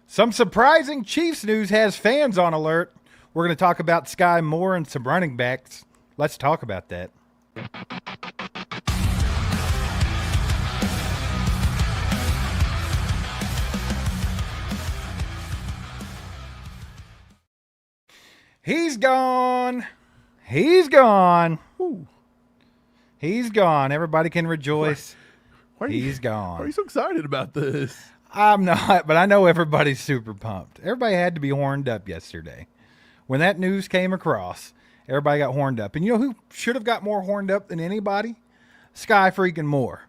Some surprising Chiefs news has fans on alert. We're going to talk about Skyy Moore and some running backs. Let's talk about that. He's gone. He's gone. Ooh. He's gone. Everybody can rejoice. He's gone. Why are you so excited about this? I'm not, but I know everybody's super pumped. Everybody had to be horned up yesterday. When that news came across, everybody got horned up. And you know who should have got more horned up than anybody? Skyy freaking Moore.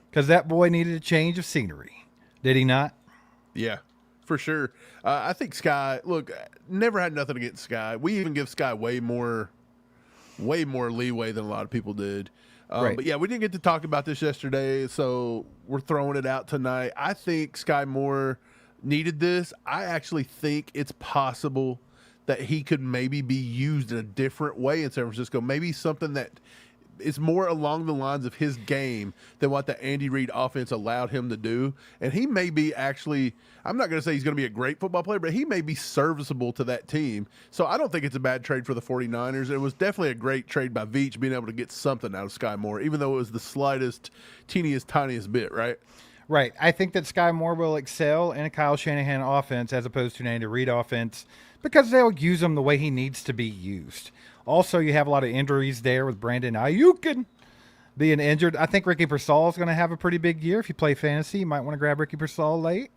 Because that boy needed a change of scenery. Did he not? Yeah, for sure. I think Skyy, look, never had nothing against Skyy. We even give Skyy way more leeway than a lot of people did. Right. But yeah, we didn't get to talk about this yesterday, so we're throwing it out tonight. I think Skyy Moore needed this. I actually think it's possible that he could maybe be used in a different way in San Francisco. Maybe something that is more along the lines of his game than what the Andy Reid offense allowed him to do. And he may be actually, I'm not going to say he's going to be a great football player, but he may be serviceable to that team. So I don't think it's a bad trade for the 49ers. It was definitely a great trade by Veach being able to get something out of Skyy Moore, even though it was the slightest, teeniest, tiniest bit, right? Right. I think that Skyy Moore will excel in a Kyle Shanahan offense as opposed to an Andy Reid offense because they'll use him the way he needs to be used. Also, you have a lot of injuries there with Brandon Ayuk being injured. I think Ricky Pearsall is going to have a pretty big year. If you play fantasy, you might want to grab Ricky Pearsall late.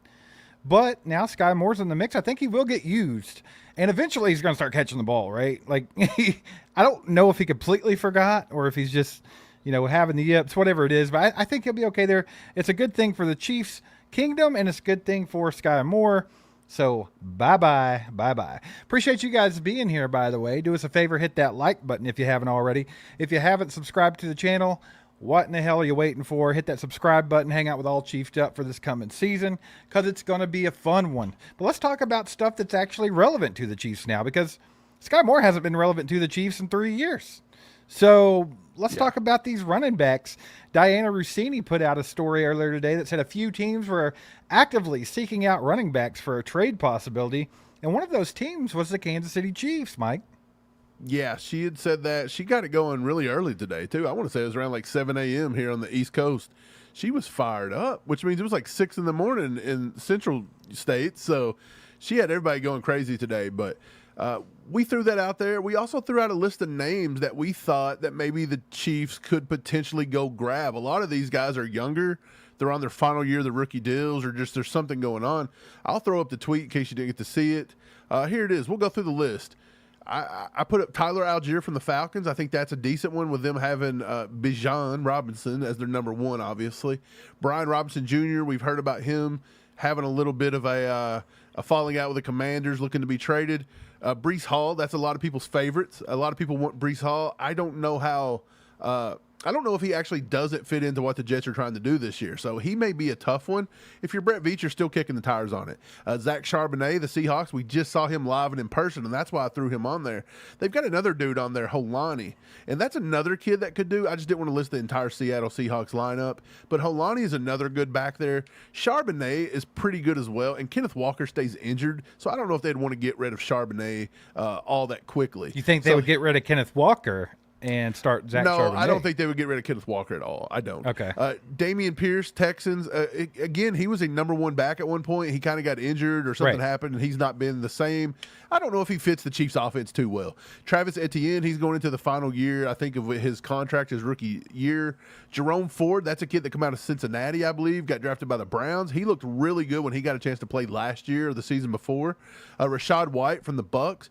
But now Skyy Moore's in the mix. I think he will get used. And eventually he's going to start catching the ball, right? Like, I don't know if he completely forgot or if he's just, having the yips, whatever it is. But I think he'll be okay there. It's a good thing for the Chiefs' kingdom, and it's a good thing for Skyy Moore. So, bye-bye, bye-bye. Appreciate you guys being here, by the way. Do us a favor, hit that like button if you haven't already. If you haven't subscribed to the channel, what in the hell are you waiting for? Hit that subscribe button. Hang out with All Chiefed Up for this coming season because it's going to be a fun one. But let's talk about stuff that's actually relevant to the Chiefs now because Skyy Moore hasn't been relevant to the Chiefs in 3 years. So let's talk about these running backs. Diana Russini put out a story earlier today that said a few teams were actively seeking out running backs for a trade possibility. And one of those teams was the Kansas City Chiefs, Mike. Yeah, she had said that. She got it going really early today, too. I want to say it was around like 7 a.m. here on the East Coast. She was fired up, which means it was like 6 in the morning in Central States. So she had everybody going crazy today. But we threw that out there. We also threw out a list of names that we thought that maybe the Chiefs could potentially go grab. A lot of these guys are younger. They're on their final year of the rookie deals or just there's something going on. I'll throw up the tweet in case you didn't get to see it. Here it is. We'll go through the list. I put up Tyler Algier from the Falcons. I think that's a decent one with them having Bijan Robinson as their number one, obviously. Brian Robinson Jr., we've heard about him having a little bit of a falling out with the Commanders, looking to be traded. Breece Hall, that's a lot of people's favorites. A lot of people want Breece Hall. I don't know how I don't know if he actually doesn't fit into what the Jets are trying to do this year. So he may be a tough one. If you're Brett Veach, you're still kicking the tires on it. Zach Charbonnet, the Seahawks, we just saw him live and in person, and that's why I threw him on there. They've got another dude on there, Holani, and that's another kid that could do. I just didn't want to list the entire Seattle Seahawks lineup, but Holani is another good back there. Charbonnet is pretty good as well, and Kenneth Walker stays injured, so I don't know if they'd want to get rid of Charbonnet all that quickly. You think they would get rid of Kenneth Walker and start Zach Charbonnet? No, I don't think they would get rid of Kenneth Walker at all. I don't. Okay. Dameon Pierce, Texans. Again, he was a number one back at one point. He kind of got injured or something happened, and he's not been the same. I don't know if he fits the Chiefs' offense too well. Travis Etienne, he's going into the final year, I think, of his contract, his rookie year. Jerome Ford, that's a kid that came out of Cincinnati, I believe, got drafted by the Browns. He looked really good when he got a chance to play last year or the season before. Rashad White from the Bucks.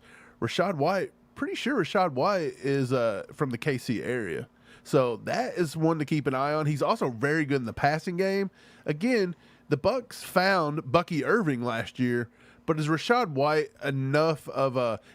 Pretty sure Rashad White is from the KC area. So that is one to keep an eye on. He's also very good in the passing game. Again, the Bucks found Bucky Irving last year, but is Rashad White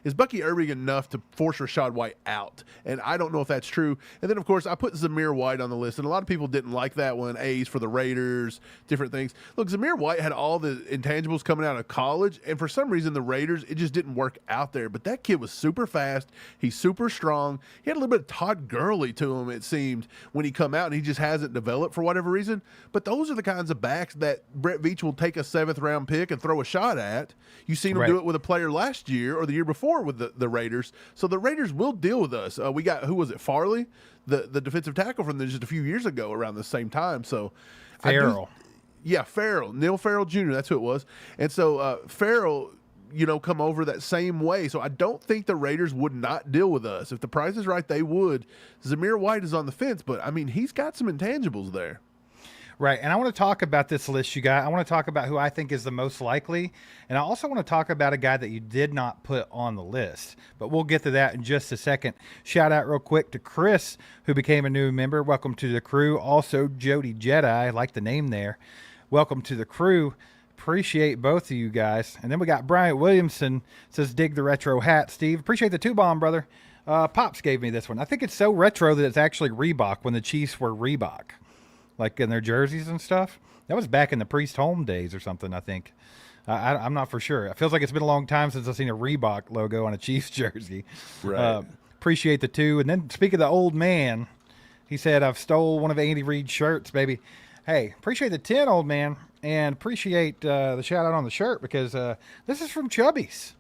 is Bucky Irving enough to force Rashad White out? And I don't know if that's true. And then, of course, I put Zamir White on the list, and a lot of people didn't like that one. A's for the Raiders, different things. Look, Zamir White had all the intangibles coming out of college, and for some reason, the Raiders, it just didn't work out there. But that kid was super fast. He's super strong. He had a little bit of Todd Gurley to him, it seemed, when he come out, and he just hasn't developed for whatever reason. But those are the kinds of backs that Brett Veach will take a 7th-round pick and throw a shot at. You've seen him do it with a player last year or the year before with the Raiders. So the Raiders will deal with us. We got, who was it, Farley? The defensive tackle from just a few years ago around the same time. So Farrell. Farrell. Neil Farrell Jr., that's who it was. And so Farrell, come over that same way. So I don't think the Raiders would not deal with us. If the price is right, they would. Zamir White is on the fence, but, I mean, he's got some intangibles there. Right, and I want to talk about this list you got. I want to talk about who I think is the most likely, and I also want to talk about a guy that you did not put on the list, but we'll get to that in just a second. Shout out real quick to Chris, who became a new member. Welcome to the crew. Also, Jody Jedi, I like the name there. Welcome to the crew. Appreciate both of you guys. And then we got Bryant Williamson, says, dig the retro hat, Steve. Appreciate the 2-bomb, brother. Pops gave me this one. I think it's so retro that it's actually Reebok when the Chiefs were Reebok. Like in their jerseys and stuff. That was back in the Priest Home days or something, I think. I'm not for sure. It feels like it's been a long time since I've seen a Reebok logo on a Chiefs jersey. Right. Appreciate the 2. And then speaking of the old man, he said, I've stole one of Andy Reid's shirts, baby. Hey, appreciate the 10, old man. And appreciate the shout out on the shirt because this is from Chubby's.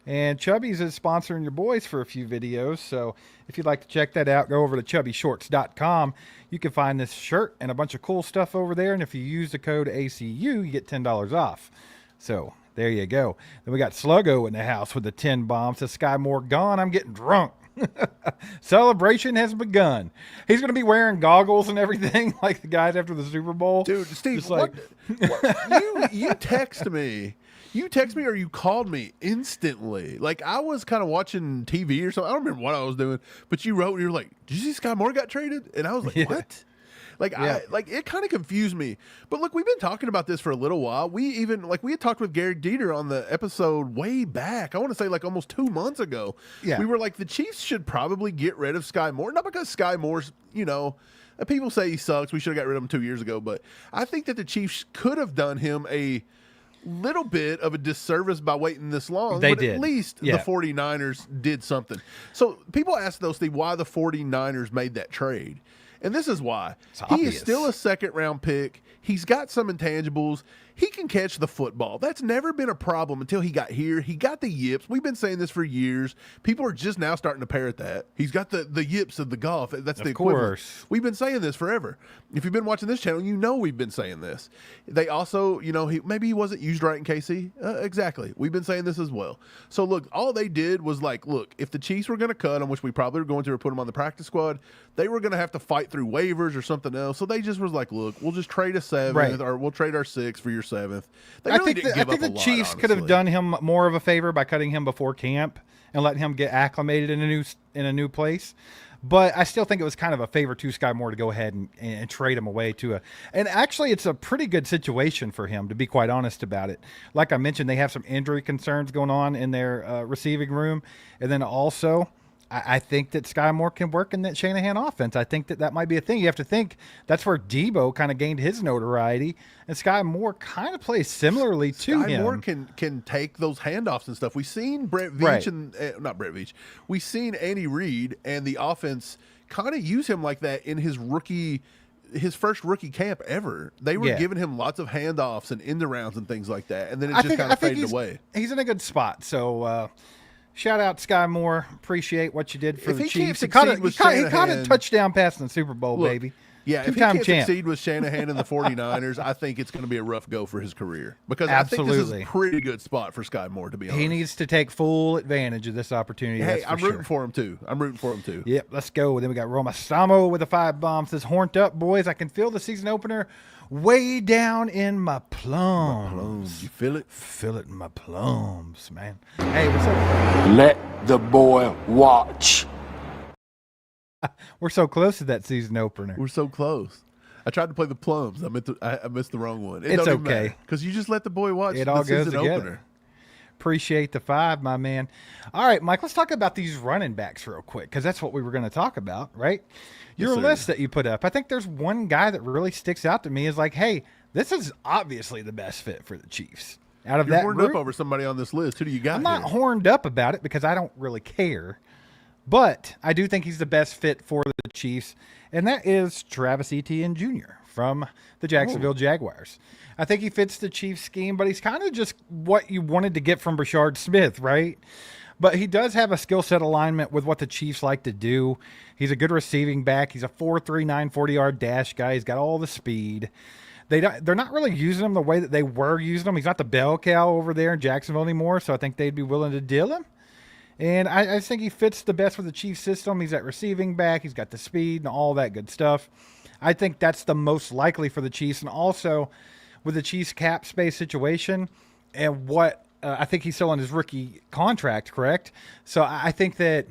And Chubby's is sponsoring your boys for a few videos. So if you'd like to check that out, go over to chubbyshorts.com. You can find this shirt and a bunch of cool stuff over there. And if you use the code ACU, you get $10 off. So there you go. Then we got Sluggo in the house with the 10 bombs. Says Skyy Moore gone. I'm getting drunk. Celebration has begun. He's going to be wearing goggles and everything like the guys after the Super Bowl. Dude, Steve, just like, you text me. You text me or you called me instantly. Like, I was kind of watching TV or something. I don't remember what I was doing, but you wrote and you were like, did you see Skyy Moore got traded? And I was like, what? Like, it kind of confused me. But look, we've been talking about this for a little while. We had talked with Gary Dieter on the episode way back. I want to say like almost 2 months ago. Yeah. We were like, the Chiefs should probably get rid of Skyy Moore. Not because Skyy Moore's, people say he sucks. We should have got rid of him 2 years ago. But I think that the Chiefs could have done him a little bit of a disservice by waiting this long. They but did. At least the 49ers did something. So people ask, though, Steve, why the 49ers made that trade. And this is why. He is still a 2nd-round pick. He's got some intangibles. He can catch the football. That's never been a problem until he got here. He got the yips. We've been saying this for years. People are just now starting to parrot that. He's got the yips of the golf. That's the equivalent. We've been saying this forever. If you've been watching this channel, you know we've been saying this. They also, maybe he wasn't used right in KC. Exactly. We've been saying this as well. So, look, all they did was like, look, if the Chiefs were going to cut him, which we probably were going to, or put him on the practice squad, they were going to have to fight through waivers or something else. So they just was like, look, we'll just trade a 7th or we'll trade our 6th for your 7th. They really didn't give up a lot, I think the Chiefs could have done him more of a favor by cutting him before camp and letting him get acclimated in a new place. But I still think it was kind of a favor to Skyy Moore to go ahead and trade him away to a. And actually, it's a pretty good situation for him, to be quite honest about it. Like I mentioned, they have some injury concerns going on in their receiving room, and then also, I think that Skyy Moore can work in that Shanahan offense. I think that might be a thing. You have to think that's where Debo kind of gained his notoriety, and Skyy Moore kind of plays similarly to him. Skyy Moore can take those handoffs and stuff. We've seen Brett Veach and not Brett Veach. We've seen Andy Reid and the offense kind of use him like that in his first rookie camp ever. They were giving him lots of handoffs and end arounds and things like that, and then it just kind of faded away. He's in a good spot, so. Shout out Skyy Moore. Appreciate what you did for the Chiefs. He caught a touchdown pass in the Super Bowl, baby. Yeah, if he can't succeed with Shanahan and the 49ers, I think it's going to be a rough go for his career. Because I think this is a pretty good spot for Skyy Moore, to be honest. He needs to take full advantage of this opportunity. Hey, I'm rooting for him, too. Yep, let's go. Then we got Roma Samo with a 5 bomb. Says, horned up, boys. I can feel the season opener way down in my plums. You feel it? Feel it in my plums, man. Hey, what's up? Let the boy watch. We're so close to that season opener. We're so close. I tried to play the plums. I missed the wrong one. It's okay because you just let the boy watch. It all goes together. Opener. Appreciate the 5, my man. All right, Mike, let's talk about these running backs real quick because that's what we were going to talk about, right? Your sir. list that you put up. I think there's one guy that really sticks out to me is like, hey, this is obviously the best fit for the Chiefs. Out of You're that horned group, up over somebody on this list. Who do you got I'm not here? horned up about it because I don't really care. But I do think he's the best fit for the Chiefs, and that is Travis Etienne Jr. from the Jacksonville Jaguars. I think he fits the Chiefs scheme, but he's kind of just what you wanted to get from Brashard Smith, right? But he does have a skill set alignment with what the Chiefs like to do. He's a good receiving back. He's a 4.39 40-yard dash guy. He's got all the speed. They're not really using him the way that they were using him. He's not the bell cow over there in Jacksonville anymore, so I think they'd be willing to deal him. And I just think he fits the best with the Chiefs system. He's at receiving back. He's got the speed and all that good stuff. I think that's the most likely for the Chiefs. And also with the Chiefs cap space situation and what I think he's still on his rookie contract, correct? So I think that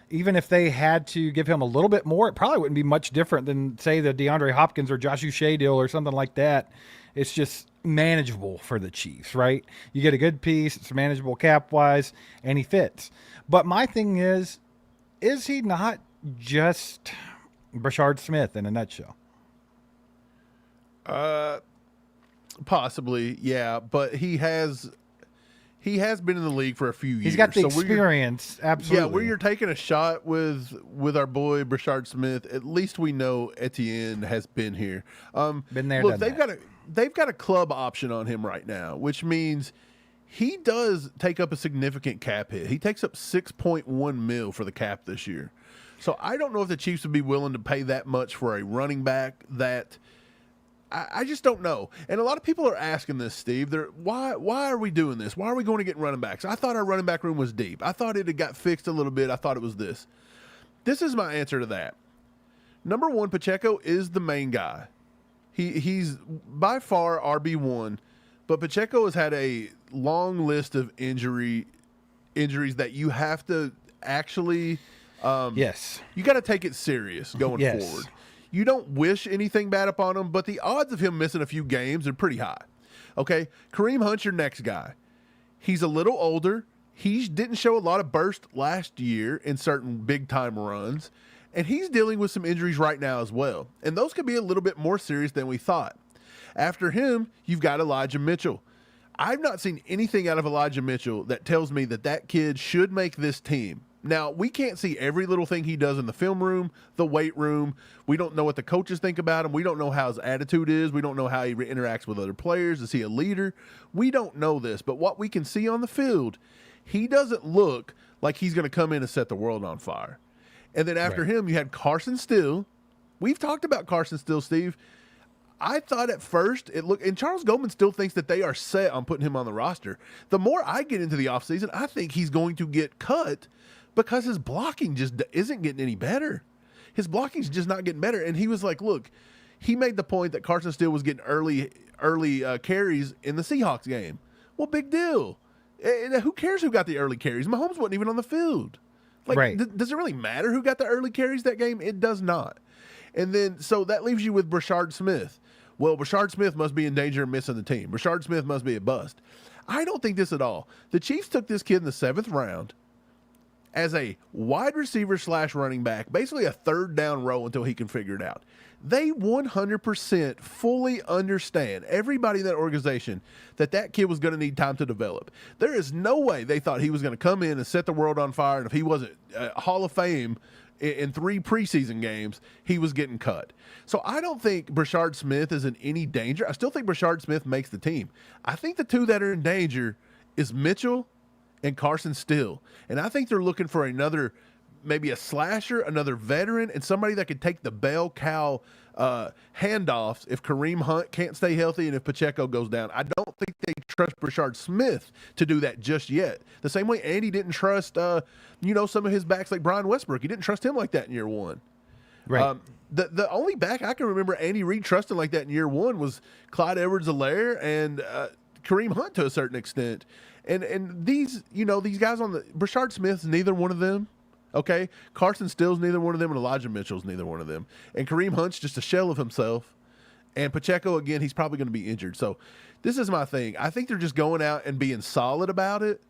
even if they had to give him a little bit more, it probably wouldn't be much different than, say, the DeAndre Hopkins or Josh Uche deal or something like that. It's just manageable for the Chiefs, right? You get a good piece, it's manageable cap-wise, and he fits. But my thing is he not just Brashard Smith in a nutshell? Possibly, yeah, but he has been in the league for a few years. He's got the So where you're- experience, absolutely. Yeah, where you're taking a shot with our boy Brashard Smith, at least we know Etienne has been here. Been there, Look, done they've got a club option on him right now, which means he does take up a significant cap hit. He takes up $6.1 million for the cap this year. So I don't know if the Chiefs would be willing to pay that much for a running back that. I just don't know. And a lot of people are asking this, Steve. Why are we doing this? Why are we going to get running backs? I thought our running back room was deep. I thought it had got fixed a little bit. I thought it was this. This is my answer to that. Number one, Pacheco is the main guy. He's by far RB1, but Pacheco has had a long list of injuries that you have to actually yes. You got to take it serious going Yes. forward. You don't wish anything bad upon him, but the odds of him missing a few games are pretty high. Okay, Kareem Hunt's your next guy. He's a little older. He didn't show a lot of burst last year in certain big-time runs, and he's dealing with some injuries right now as well. And those could be a little bit more serious than we thought. After him, you've got Elijah Mitchell. I've not seen anything out of Elijah Mitchell that tells me that kid should make this team. Now, we can't see every little thing he does in the film room, the weight room. We don't know what the coaches think about him. We don't know how his attitude is. We don't know how he interacts with other players. Is he a leader? We don't know this. But what we can see on the field, he doesn't look like he's going to come in and set the world on fire. And then after him, you had Carson Steele. We've talked about Carson Steele, Steve. I thought at first it looked, and Charles Goldman still thinks that they are set on putting him on the roster. The more I get into the offseason, I think he's going to get cut because his blocking just isn't getting any better. His blocking's just not getting better. And he was like, look, he made the point that Carson Steele was getting early carries in the Seahawks game. Well, big deal. And who cares who got the early carries? Mahomes wasn't even on the field. Like, does it really matter who got the early carries that game? It does not. And then, so that leaves you with Brashard Smith. Well, Brashard Smith must be in danger of missing the team. Brashard Smith must be a bust. I don't think this at all. The Chiefs took this kid in the 7th round as a wide receiver / running back, basically a third down row until he can figure it out. They 100% fully understand, everybody in that organization, that kid was going to need time to develop. There is no way they thought he was going to come in and set the world on fire, and if he wasn't Hall of Fame in 3 preseason games, he was getting cut. So I don't think Brashard Smith is in any danger. I still think Brashard Smith makes the team. I think the two that are in danger is Mitchell and Carson Steele. And I think they're looking for another, maybe a slasher, another veteran, and somebody that could take the bell cow handoffs if Kareem Hunt can't stay healthy and if Pacheco goes down. I don't think they trust Brashard Smith to do that just yet. The same way Andy didn't trust, some of his backs like Brian Westbrook. He didn't trust him like that in year one. Right. The only back I can remember Andy Reid trusting like that in year one was Clyde Edwards-Helaire and Kareem Hunt to a certain extent. And these guys on the Brashard Smith's neither one of them. Okay, Carson Steele's neither one of them, and Elijah Mitchell's neither one of them. And Kareem Hunt's just a shell of himself. And Pacheco, again, he's probably going to be injured. So this is my thing. I think they're just going out and being solid about it.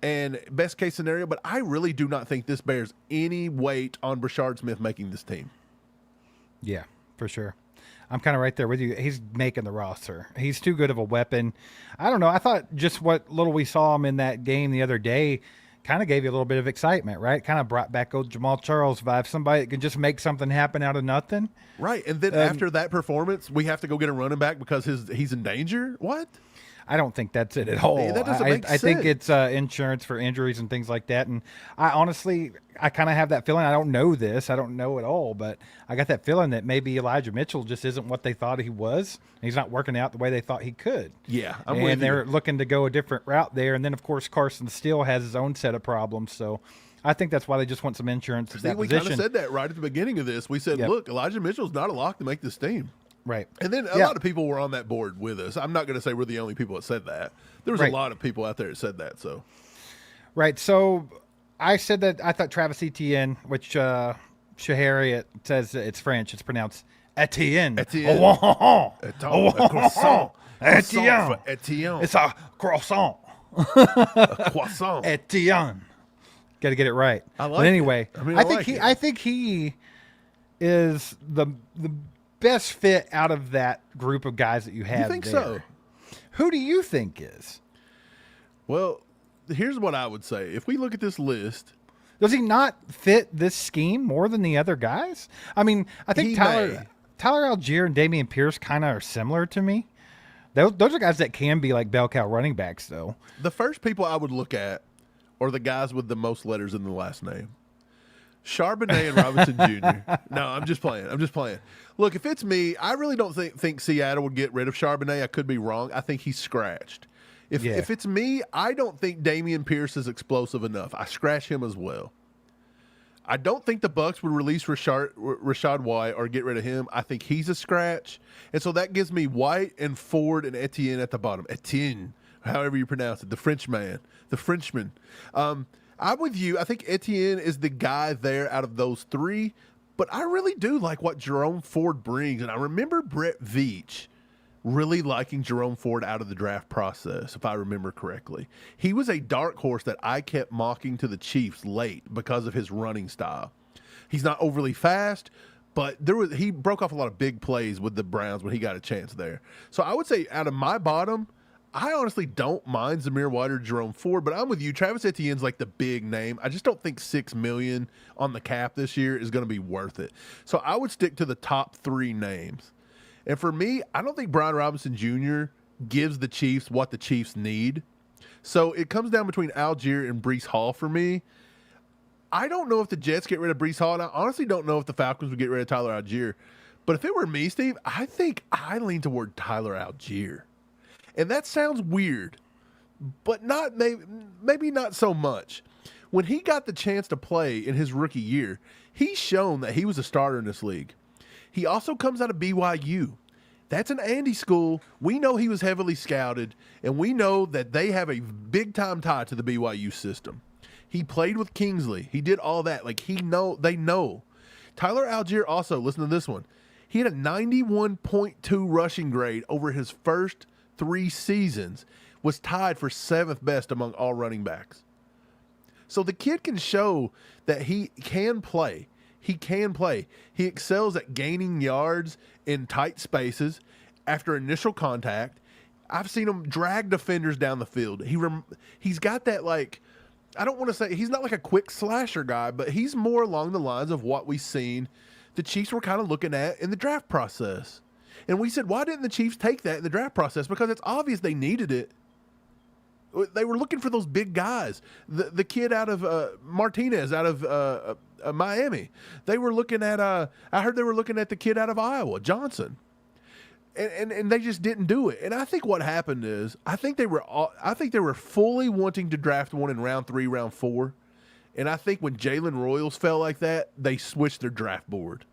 and best case scenario, but I really do not think this bears any weight on Brashard Smith making this team. Yeah, for sure. I'm kind of right there with you. He's making the roster. He's too good of a weapon. I don't know. I thought just what little we saw him in that game the other day kind of gave you a little bit of excitement, right? Kind of brought back old Jamal Charles vibe. Somebody that can just make something happen out of nothing. Right. And then after that performance, we have to go get a running back because he's in danger? What? I don't think that's it at all. That doesn't make I think sense. it's insurance for injuries and things like that. And I honestly, I kind of have that feeling. I don't know this. I don't know at all. But I got that feeling that maybe Elijah Mitchell just isn't what they thought he was. He's not working out the way they thought he could. Yeah, I'm with you. And they're looking to go a different route there. And then, of course, Carson Steele has his own set of problems. So I think that's why they just want some insurance at that We position. kind of said that right at the beginning of this. We said, look, Elijah Mitchell's not a lock to make this team. Right. And then a lot of people were on that board with us. I'm not going to say we're the only people that said that. There was a lot of people out there that said that. So, right. So I said that I thought Travis Etienne, which Shahari, it says it's French. It's pronounced Etienne. Etienne. Croissant. Etienne. Etienne. It's a croissant. A croissant. Etienne. Got to get it right. I like but anyway, it. I mean, I think he is the best fit out of that group of guys that you have. You think so? Who do you think is? Well, here's what I would say. If we look at this list, does he not fit this scheme more than the other guys? I mean, I think Tyler Algier and Dameon Pierce kind of are similar to me. Those are guys that can be like bell cow running backs, though. The first people I would look at are the guys with the most letters in the last name. Charbonnet and Robinson Jr. No, I'm just playing. Look, if it's me, I really don't think Seattle would get rid of Charbonnet. I could be wrong. I think he's scratched. If it's me, I don't think Dameon Pierce is explosive enough. I scratch him as well. I don't think the Bucs would release Rashad White or get rid of him. I think he's a scratch. And so that gives me White and Ford and Etienne at the bottom. Etienne, however you pronounce it, the Frenchman. I'm with you. I think Etienne is the guy there out of those three, but I really do like what Jerome Ford brings. And I remember Brett Veach really liking Jerome Ford out of the draft process, if I remember correctly. He was a dark horse that I kept mocking to the Chiefs late because of his running style. He's not overly fast, but he broke off a lot of big plays with the Browns when he got a chance there. So I would say out of my bottom, I honestly don't mind Zamir White or Jerome Ford, but I'm with you. Travis Etienne's like the big name. I just don't think $6 million on the cap this year is going to be worth it. So I would stick to the top three names. And for me, I don't think Brian Robinson Jr. gives the Chiefs what the Chiefs need. So it comes down between Algier and Breece Hall for me. I don't know if the Jets get rid of Breece Hall, and I honestly don't know if the Falcons would get rid of Tyler Algier. But if it were me, Steve, I think I lean toward Tyler Algier. And that sounds weird, but maybe not so much. When he got the chance to play in his rookie year, he's shown that he was a starter in this league. He also comes out of BYU. That's an Andy school. We know he was heavily scouted, and we know that they have a big-time tie to the BYU system. He played with Kingsley. He did all that. They know. Tyler Algier also, listen to this one. He had a 91.2 rushing grade over his first 3 seasons, was tied for 7th best among all running backs. So the kid can show that he can play. He can play. He excels at gaining yards in tight spaces after initial contact. I've seen him drag defenders down the field. He's got that, I don't want to say, he's not like a quick slasher guy, but he's more along the lines of what we've seen the Chiefs were kind of looking at in the draft process. And we said, why didn't the Chiefs take that in the draft process? Because it's obvious they needed it. They were looking for those big guys. The kid out of Martinez out of Miami. They were looking at I heard they were looking at the kid out of Iowa, Johnson. And they just didn't do it. And I think what happened is I think they were fully wanting to draft one in round 3, round 4. And I think when Jalen Royals fell like that, they switched their draft board.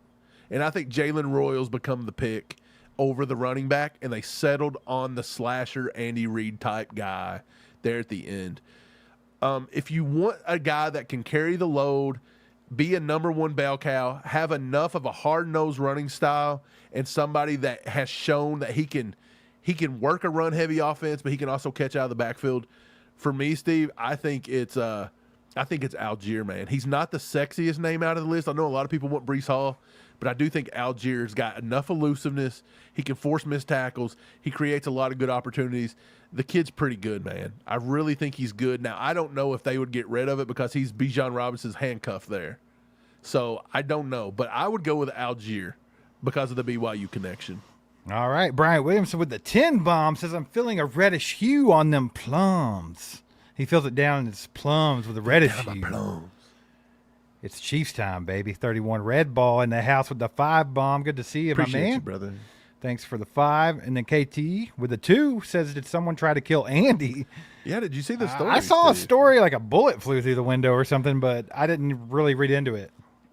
And I think Jalen Royals become the pick over the running back, and they settled on the slasher Andy Reid type guy there at the end. If you want a guy that can carry the load, be a number 1 bell cow, have enough of a hard-nosed running style, and somebody that has shown that he can work a run-heavy offense, but he can also catch out of the backfield, For me, Steve, I think it's Algier, man. He's not the sexiest name out of the list. I know a lot of people want Brees Hall, but I do think Algier's got enough elusiveness. He can force missed tackles. He creates a lot of good opportunities. The kid's pretty good, man. I really think he's good. Now, I don't know if they would get rid of it because he's Bijan Robinson's handcuff there. So I don't know, but I would go with Algier because of the BYU connection. All right. Brian Williamson with the 10 bomb says, I'm feeling a reddish hue on them plums. He fills it down in his plums with a reddish hue. Plums. It's Chiefs time, baby. 31 red ball in the house with the 5 bomb. Good to see you, Appreciate my man. you, brother. Thanks for the 5. And then KT with the 2 says, did someone try to kill Andy? Yeah, did you see the story? I saw a Steve? story like a bullet flew through the window or something, but I didn't really read into it.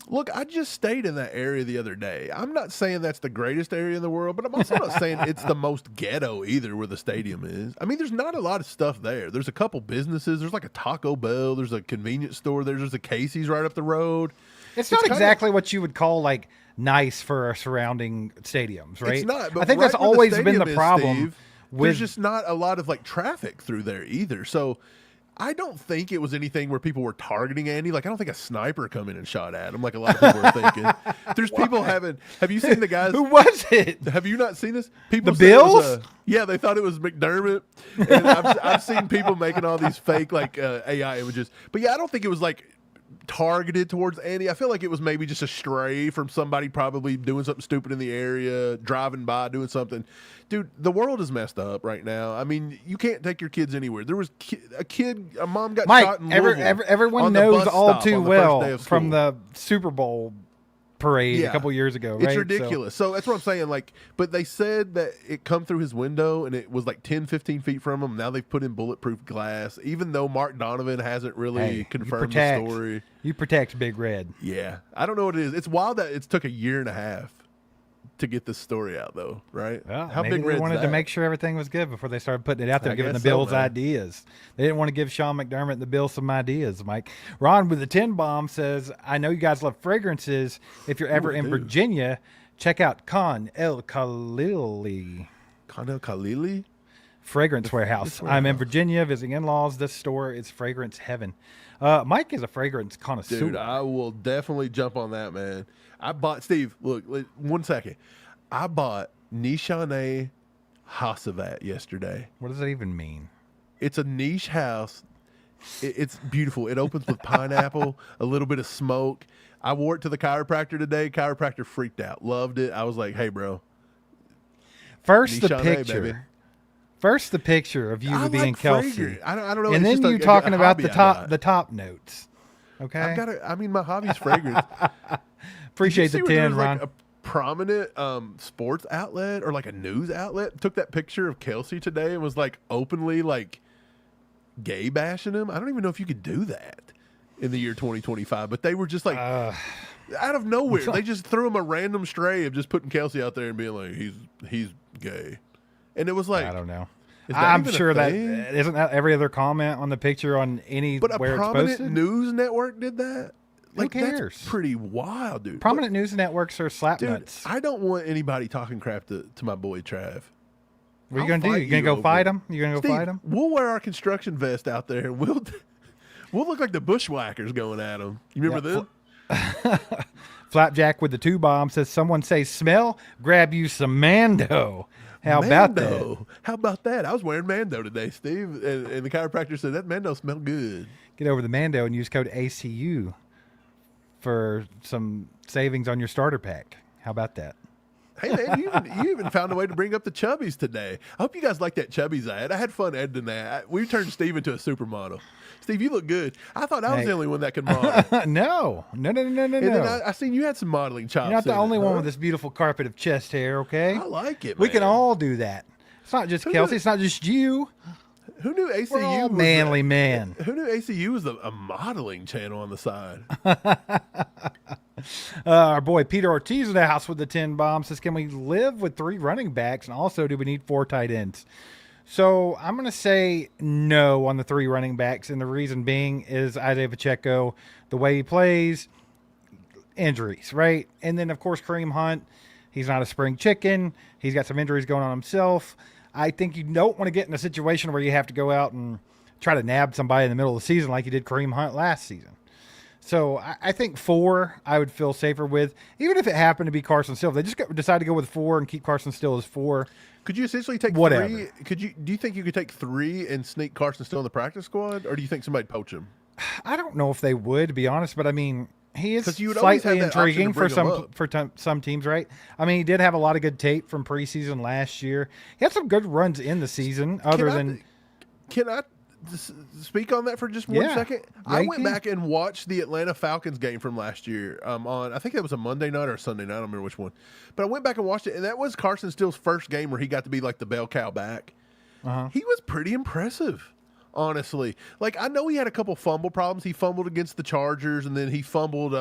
Look, I just stayed in that area the other day. I'm not saying that's the greatest area in the world, but I'm also not saying it's the most ghetto either where the stadium is. I mean, there's not a lot of stuff there. There's a couple businesses. There's like a Taco Bell. There's a convenience store. There's a Casey's right up the road. It's not exactly what you would call like nice for surrounding stadiums, right? It's not. But I think right that's where always the been the stadium is, problem. Steve, there's just not a lot of like traffic through there either. So I don't think it was anything where people were targeting Andy. Like, I don't think a sniper come in and shot at him like a lot of people are thinking. There's people having. Have you seen the guys? Who was it? Have you not seen this? People The said it was Bills? yeah, they thought it was McDermott. And I've seen people making all these fake like AI images. But yeah, I don't think it was like targeted towards Andy. I feel like it was maybe just a stray from somebody probably doing something stupid in the area, driving by, doing something. Dude, the world is messed up right now. I mean, you can't take your kids anywhere. There was a mom got shot in Mike, Louisville everyone on the knows bus all stop too on the first day well of from school. the Super Bowl parade a couple years ago, right? It's ridiculous. So that's what I'm saying. Like, but they said that it come through his window and it was like 10, 15 feet from him. Now they've put in bulletproof glass, even though Mark Donovan hasn't really confirmed the story. You protect Big Red. Yeah. I don't know what it is. It's wild that it's took a year and a half to get this story out, though, right? Well, How maybe big they Red's wanted that? to make sure everything was good before they started putting it out there, I giving the guess so, Bills man. ideas. They didn't want to give Sean McDermott and the Bills some ideas, Mike. Ron with the 10 bomb says, I know you guys love fragrances. If you're ever I in do. Virginia, check out Con El Khalili Khalil Khalili? Fragrance Warehouse. I'm in Virginia visiting in-laws. This store is fragrance heaven. Mike is a fragrance connoisseur. Dude, I will definitely jump on that, man. I bought, Steve, look, 1 second. I bought Nishane Hasavat yesterday. What does that even mean? It's a niche house. It's beautiful. It opens with pineapple, a little bit of smoke. I wore it to the chiropractor today. Chiropractor freaked out. Loved it. I was like, hey, bro. First, the Nishane, picture. baby. First, the picture of you I being like Kelsey. fragrance. I don't know. And it's then just you a talking about hobby the I top got. the top notes. Okay. My hobby's fragrance. Appreciate Did the you see where 10, there was, Ron. like, a prominent sports outlet or like a news outlet took that picture of Kelsey today and was like openly like gay bashing him. I don't even know if you could do that in the year 2025, but they were just like out of nowhere. They just threw him a random stray of just putting Kelsey out there and being like, he's gay. And it was like, I don't know. is that I'm even a sure that thing? isn't that every other comment on the picture on any But a where it's prominent posted. news network did that? Like, cares? that's pretty wild, dude. Prominent news networks are slap Dude, nuts. I don't want anybody talking crap to my boy Trav. What are you I'll gonna do? fight You gonna you go over fight it. him? You gonna go Steve, fight him? We'll wear our construction vest out there and we'll look like the bushwhackers going at him. You remember them? Flapjack with the 2 bomb says, someone say smell, grab you some Mando. How about that? Mando. How about that? I was wearing Mando today, Steve, and the chiropractor said that Mando smelled good. Get over the Mando and use code ACU for some savings on your starter pack. How about that? Hey man, you even found a way to bring up the Chubbies today. I hope you guys like that Chubbies ad. I had fun editing that. We turned Steve into a supermodel. Steve, you look good. I thought I was Hey. the only one that could model. No. And then I seen you had some modeling chops. You're not the in it, only one huh? with this beautiful carpet of chest hair, okay? I like it, We can man. all do that. It's not just Kelsey. It's not just you. Who knew ACU We're all was manly men. Who knew ACU was a modeling channel on the side? Our boy Peter Ortiz in the house with the 10 bomb says, can we live with 3 running backs? And also, do we need 4 tight ends? So I'm going to say no on the 3 running backs. And the reason being is Isaiah Pacheco, the way he plays, injuries, right? And then, of course, Kareem Hunt, he's not a spring chicken. He's got some injuries going on himself. I think you don't want to get in a situation where you have to go out and try to nab somebody in the middle of the season like he did Kareem Hunt last season. So I think 4 I would feel safer with, even if it happened to be Carson Steele. If they just decide to go with 4 and keep Carson Steele as 4. Could you essentially take Whatever. 3? Do you think you could take 3 and sneak Carson Steele in the practice squad, or do you think somebody'd poach him? I don't know if they would, to be honest, but I mean, he is 'Cause you would always slightly have that option intriguing to bring him for up. some teams, right? I mean, he did have a lot of good tape from preseason last year. He had some good runs in the season, Can I speak on that for just 1 Yeah. second? Yeah, I you went can. back and watched the Atlanta Falcons game from last year. On I think it was a Monday night or a Sunday night. I don't remember which one. But I went back and watched it, and that was Carson Steele's first game where he got to be like the bell cow back. He was pretty impressive, honestly. Like, I know he had a couple fumble problems. He fumbled against the Chargers, and then he fumbled.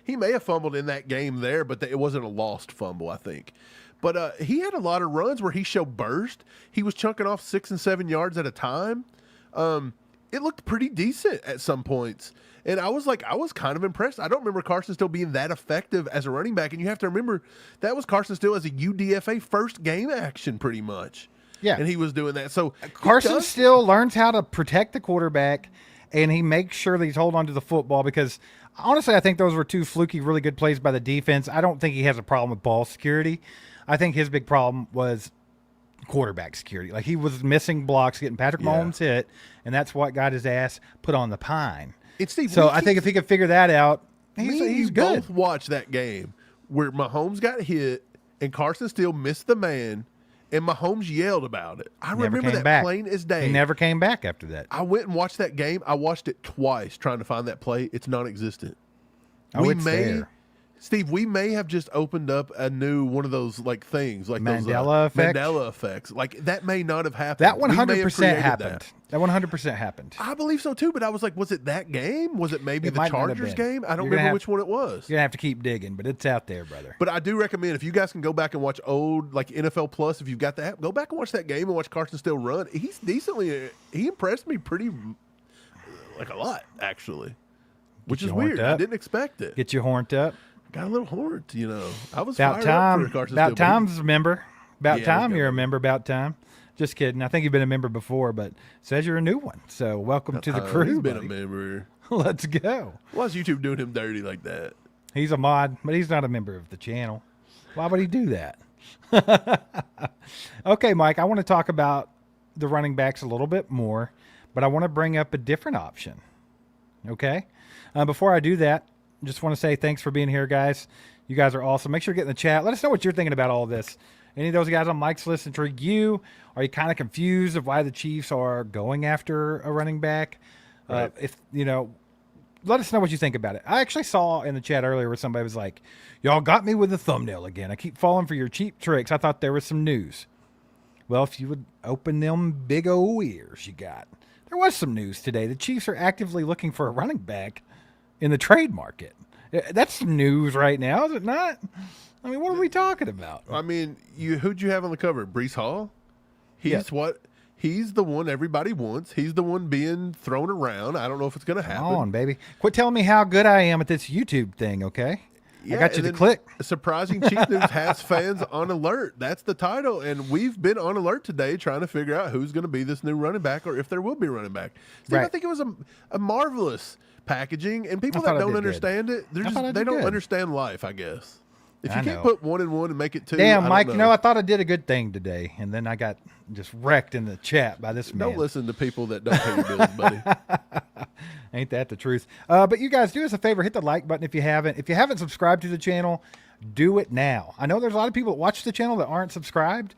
He may have fumbled in that game there, but it wasn't a lost fumble, I think. But he had a lot of runs where he showed burst. He was chunking off 6 and 7 yards at a time. It looked pretty decent at some points. And I was kind of impressed. I don't remember Carson Steele being that effective as a running back. And you have to remember, that was Carson Steele as a UDFA first game action pretty much. Yeah. And he was doing that. So Carson still learns how to protect the quarterback, and he makes sure that he's holding on to the football because, honestly, I think those were 2 fluky, really good plays by the defense. I don't think he has a problem with ball security. I think his big problem was quarterback security. Like, he was missing blocks, getting Patrick Mahomes hit, and that's what got his ass put on the pine. So I think if he could figure that out, he's good. Both watched that game where Mahomes got hit and Carson Steele missed the man, and Mahomes yelled about it. I Never remember came that back. plain as day. He never came back after that. I went and watched that game. I watched it twice trying to find that play. It's non-existent. Oh, it's there. Steve, we may have just opened up a new one of those like things, like Mandela those effect? Mandela effects. Like, that may not have happened. That We may have 100% created happened. That 100% happened. I believe so too, but I was like, was it that game? Was it maybe It the might not have Chargers been. game? I don't You're gonna remember have- which one it was. You're going to have to keep digging, but it's out there, brother. But I do recommend, if you guys can go back and watch old, like NFL Plus, if you've got the app, go back and watch that game and watch Carson Steele run. He's he impressed me pretty, like, a lot, actually, which you is horned weird. I up. didn't expect it. Get you horned up. Got a little horned, I was About fired up time. for Carson About Steele, time's a member. About Yeah, time we you're a got member. About time. Just kidding. I think you've been a member before, but it says you're a new one. So welcome to the crew. He's been buddy. a member. Let's go. Why is YouTube doing him dirty like that? He's a mod, but he's not a member of the channel. Why would he do that? Okay, Mike, I want to talk about the running backs a little bit more, but I want to bring up a different option. Okay? Before I do that, just want to say thanks for being here, guys. You guys are awesome. Make sure to get in the chat. Let us know what you're thinking about all this. Any of those guys on Mike's list intrigue you? Are you kind of confused of why the Chiefs are going after a running back? Right. Let us know what you think about it. I actually saw in the chat earlier where somebody was like, y'all got me with the thumbnail again. I keep falling for your cheap tricks. I thought there was some news. Well, if you would open them big old ears you got. There was some news today. The Chiefs are actively looking for a running back in the trade market. That's news right now, is it not? I mean, what are we talking about? I mean, who'd you have on the cover? Brees Hall? He's the one everybody wants. He's the one being thrown around. I don't know if it's going to happen. Come on, baby. Quit telling me how good I am at this YouTube thing, okay? I got you and to then click. Surprising Chief News has fans on alert. That's the title. And we've been on alert today trying to figure out who's going to be this new running back or if there will be a running back. Steve, I Right. think it was a marvelous packaging. And people I thought that I don't did understand good. it, they're I thought I they did don't good. understand life, I guess. If I you can't know. put 1 and 1 and make it 2, Damn, I Mike, don't know. I thought I did a good thing today, and then I got just wrecked in the chat by this man. Don't listen to people that don't pay your bills, buddy. Ain't that the truth? But you guys, do us a favor, hit the like button if you haven't. If you haven't subscribed to the channel, do it now. I know there's a lot of people that watch the channel that aren't subscribed.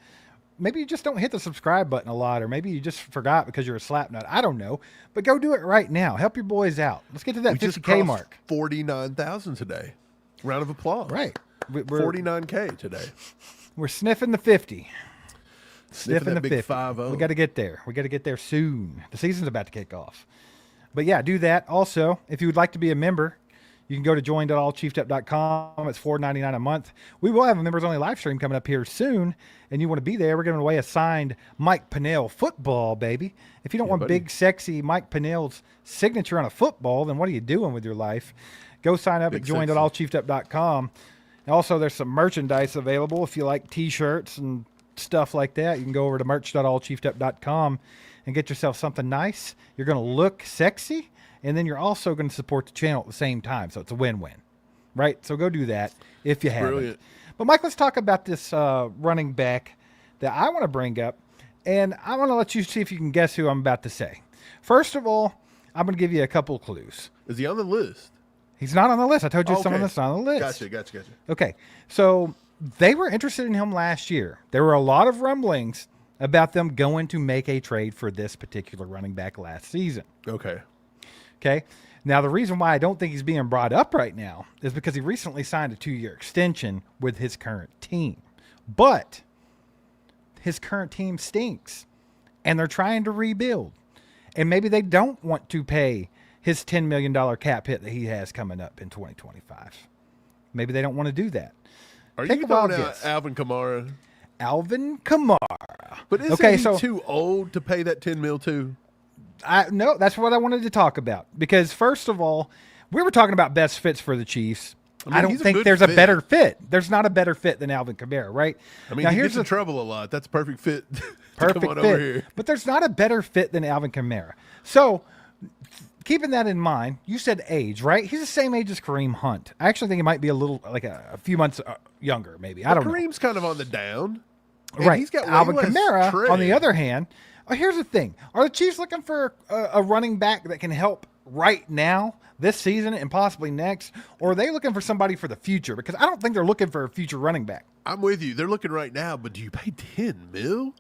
Maybe you just don't hit the subscribe button a lot, or maybe you just forgot because you're a slap nut. I don't know. But go do it right now. Help your boys out. Let's get to that We just 50K crossed mark. 49,000 today. Round of applause. Right. We're 49K today. We're sniffing the 50. Sniffing that the big 50. 5-0. We got to get there. We got to get there soon. The season's about to kick off. But yeah, do that. Also, if you would like to be a member, you can go to join.allchieftep.com. It's $4.99 a month. We will have a members only live stream coming up here soon, and you want to be there. We're giving away a signed Mike Pennell football, baby. If you don't want buddy. big, sexy Mike Pennell's signature on a football, then what are you doing with your life? Go sign up Big at sexy. join.allchieftep.com. Also, there's some merchandise available if you like T-shirts and stuff like that. You can go over to merch.allchieftep.com and get yourself something nice. You're going to look sexy, and then you're also going to support the channel at the same time. So it's a win-win, right? So go do that if you haven't. Brilliant. But Mike, let's talk about this running back that I want to bring up, and I want to let you see if you can guess who I'm about to say. First of all, I'm going to give you a couple clues. Is he on the list? He's not on the list. I told you someone Okay. that's not on the list. Gotcha. Okay, so they were interested in him last year. There were a lot of rumblings about them going to make a trade for this particular running back last season. Okay. Okay, now the reason why I don't think he's being brought up right now is because he recently signed a 2-year extension with his current team. But his current team stinks, and they're trying to rebuild. And maybe they don't want to pay his $10 million cap hit that he has coming up in 2025. Maybe they don't want to do that. Are Take you a wild talking about guess. Alvin Kamara? Alvin Kamara. But isn't Okay, he so- too old to pay that $10 million to? No, that's what I wanted to talk about. Because first of all, we were talking about best fits for the Chiefs. I, mean, don't he's a think good there's a fit. better fit. There's not a better fit than Alvin Kamara, right? I mean, now, he here's gets in the trouble a lot. That's a perfect fit. to perfect come on fit. over here. But there's not a better fit than Alvin Kamara. So, keeping that in mind, you said age, right? He's the same age as Kareem Hunt. I actually think he might be a little, like a few months younger, maybe. I don't know. Kareem's kind of on the down. And Right. He's got way Alvin less Kamara, tread. on the other hand, here's the thing. Are the Chiefs looking for a running back that can help right now, this season, and possibly next? Or are they looking for somebody for the future? Because I don't think they're looking for a future running back. I'm with you. They're looking right now, but do you pay $10 million?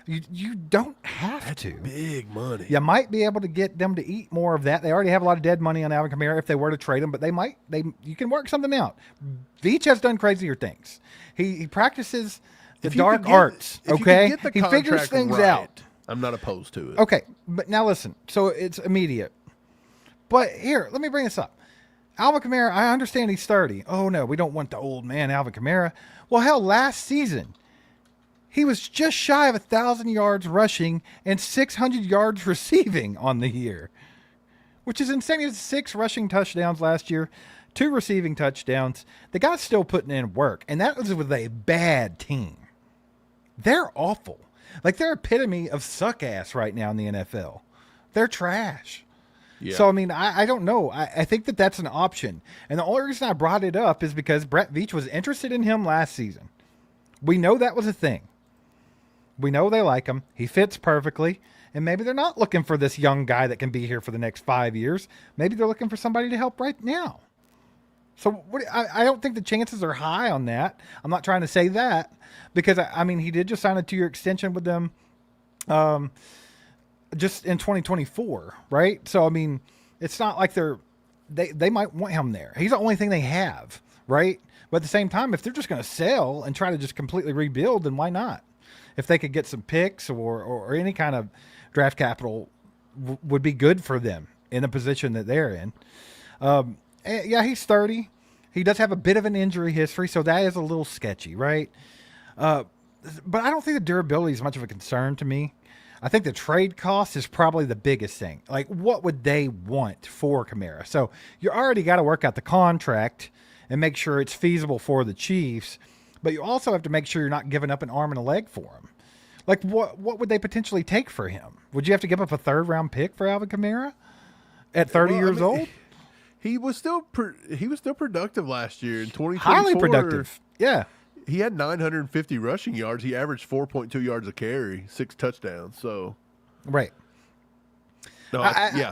You don't have to. Big money. You might be able to get them to eat more of that. They already have a lot of dead money on Alvin Kamara if they were to trade him, but you can work something out. Veach has done crazier things. He practices the If you could dark get- arts, if you could okay? get the He figures contract things right, out. I'm not opposed to it. Okay, but now listen. So it's immediate. But here, let me bring this up. Alvin Kamara, I understand he's 30. Oh, no, we don't want the old man Alvin Kamara. Well, hell, last season, he was just shy of 1,000 yards rushing and 600 yards receiving on the year, which is insane. He had 6 rushing touchdowns last year, 2 receiving touchdowns. The guy's still putting in work, and that was with a bad team. They're awful. Like, they're epitome of suck ass right now in the NFL. They're trash. Yeah. So, I mean, I don't know. I think that that's an option. And the only reason I brought it up is because Brett Veach was interested in him last season. We know that was a thing. We know they like him. He fits perfectly. And maybe they're not looking for this young guy that can be here for the next 5 years. Maybe they're looking for somebody to help right now. So I don't think the chances are high on that. I'm not trying to say that because, I mean, he did just sign a 2-year extension with them just in 2024, right? So, I mean, it's not like they might want him there. He's the only thing they have, right? But at the same time, if they're just going to sell and try to just completely rebuild, then why not? If they could get some picks or any kind of draft capital would be good for them in the position that they're in. Yeah, he's 30. He does have a bit of an injury history, so that is a little sketchy, right? But I don't think the durability is much of a concern to me. I think the trade cost is probably the biggest thing. Like, what would they want for Kamara? So you already got to work out the contract and make sure it's feasible for the Chiefs, but you also have to make sure you're not giving up an arm and a leg for him. Like, what would they potentially take for him? Would you have to give up a 3rd-round pick for Alvin Kamara at 30 Well, I years mean, old? He was still productive last year in 2024. Highly productive. Yeah. He had 950 rushing yards. He averaged 4.2 yards a carry, 6 touchdowns. So, Right. no,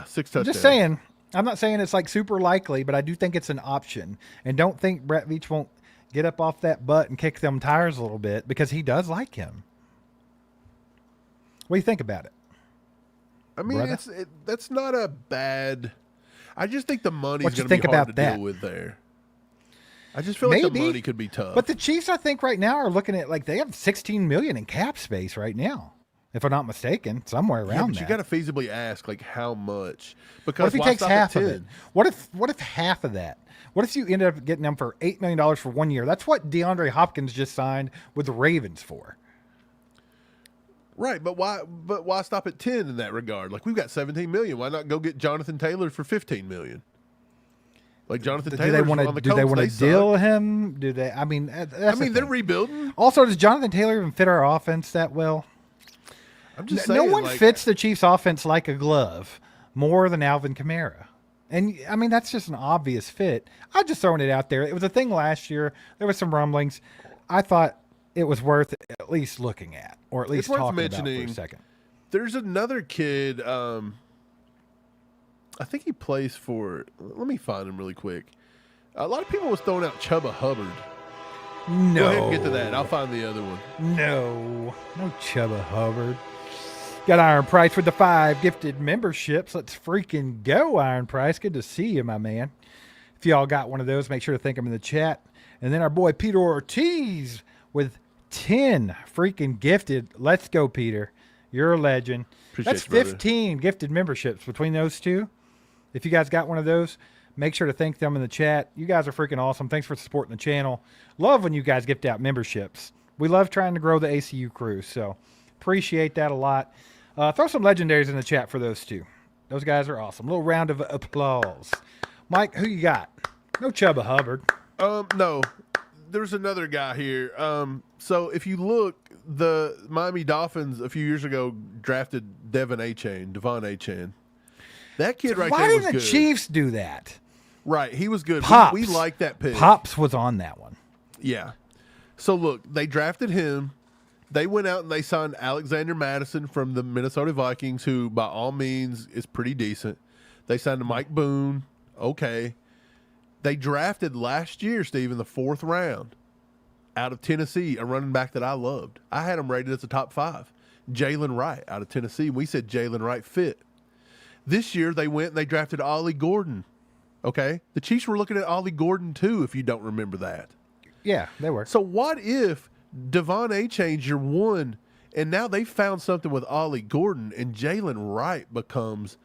6 touchdowns. Just saying. I'm not saying it's like super likely, but I do think it's an option. And don't think Brett Veach won't get up off that butt and kick them tires a little bit because he does like him. What do you think about it? I mean, brother? that's not a bad. I just think the money's What you going to be think hard about to that? deal with there. I just feel like the Maybe, money could be tough. But the Chiefs, I think, right now are looking at like they have $16 million in cap space right now, if I'm not mistaken, somewhere yeah, around but that. you got to feasibly ask like how much. Because What if he why takes stop at half of 10? it? What if half of that? What if you ended up getting them for $8 million for 1 year? That's what DeAndre Hopkins just signed with the Ravens for. Right, but why? But why stop at 10 in that regard? Like we've got 17 million. Why not go get Jonathan Taylor for 15 million? Like Jonathan Do Taylor they want on to? the Do Colts, they want to suck. deal him? Do they? I mean, that's I mean, the they're thing. rebuilding. Also, does Jonathan Taylor even fit our offense that well? I'm just No saying. one like, fits the Chiefs' offense like a glove more than Alvin Kamara. And, I mean, that's just an obvious fit. I'm just throwing it out there. It was a thing last year. There was some rumblings. I thought it was worth at least looking at, or at least worth talking about for mentioning. a second. There's another kid. I think he plays for. Let me find him really quick. A lot of people was throwing out Chuba Hubbard. No. Go ahead and get to that. I'll find the other one. No Chuba Hubbard. Got Iron Price with the 5 gifted memberships. Let's freaking go, Iron Price. Good to see you, my man. If y'all got one of those, make sure to thank him in the chat. And then our boy Peter Ortiz with 10 freaking gifted. Let's go, Peter. You're a legend. Appreciate That's you, brother. 15 gifted memberships between those two. If you guys got one of those, make sure to thank them in the chat. You guys are freaking awesome. Thanks for supporting the channel. Love when you guys gift out memberships. We love trying to grow the ACU crew, so appreciate that a lot. Throw some legendaries in the chat for those two. Those guys are awesome. A little round of applause. Mike, who you got? No Chuba Hubbard. No. There's another guy here. So if you look, the Miami Dolphins a few years ago drafted Devon Achane. That kid right Why there was didn't the good. Chiefs do that? Right, he was good. Pops. We like that pick. Pops was on that one. Yeah. So look, they drafted him. They went out and they signed Alexander Madison from the Minnesota Vikings, who by all means is pretty decent. They signed Mike Boone. Okay. They drafted last year, Steve, in the 4th round out of Tennessee, a running back that I loved. I had him rated as a top 5. Jalen Wright out of Tennessee. We said Jalen Wright fit. This year they went and they drafted Ollie Gordon. Okay. The Chiefs were looking at Ollie Gordon too, if you don't remember that. Yeah, they were. So what if Devon Achane, your one, and now they found something with Ollie Gordon and Jalen Wright becomes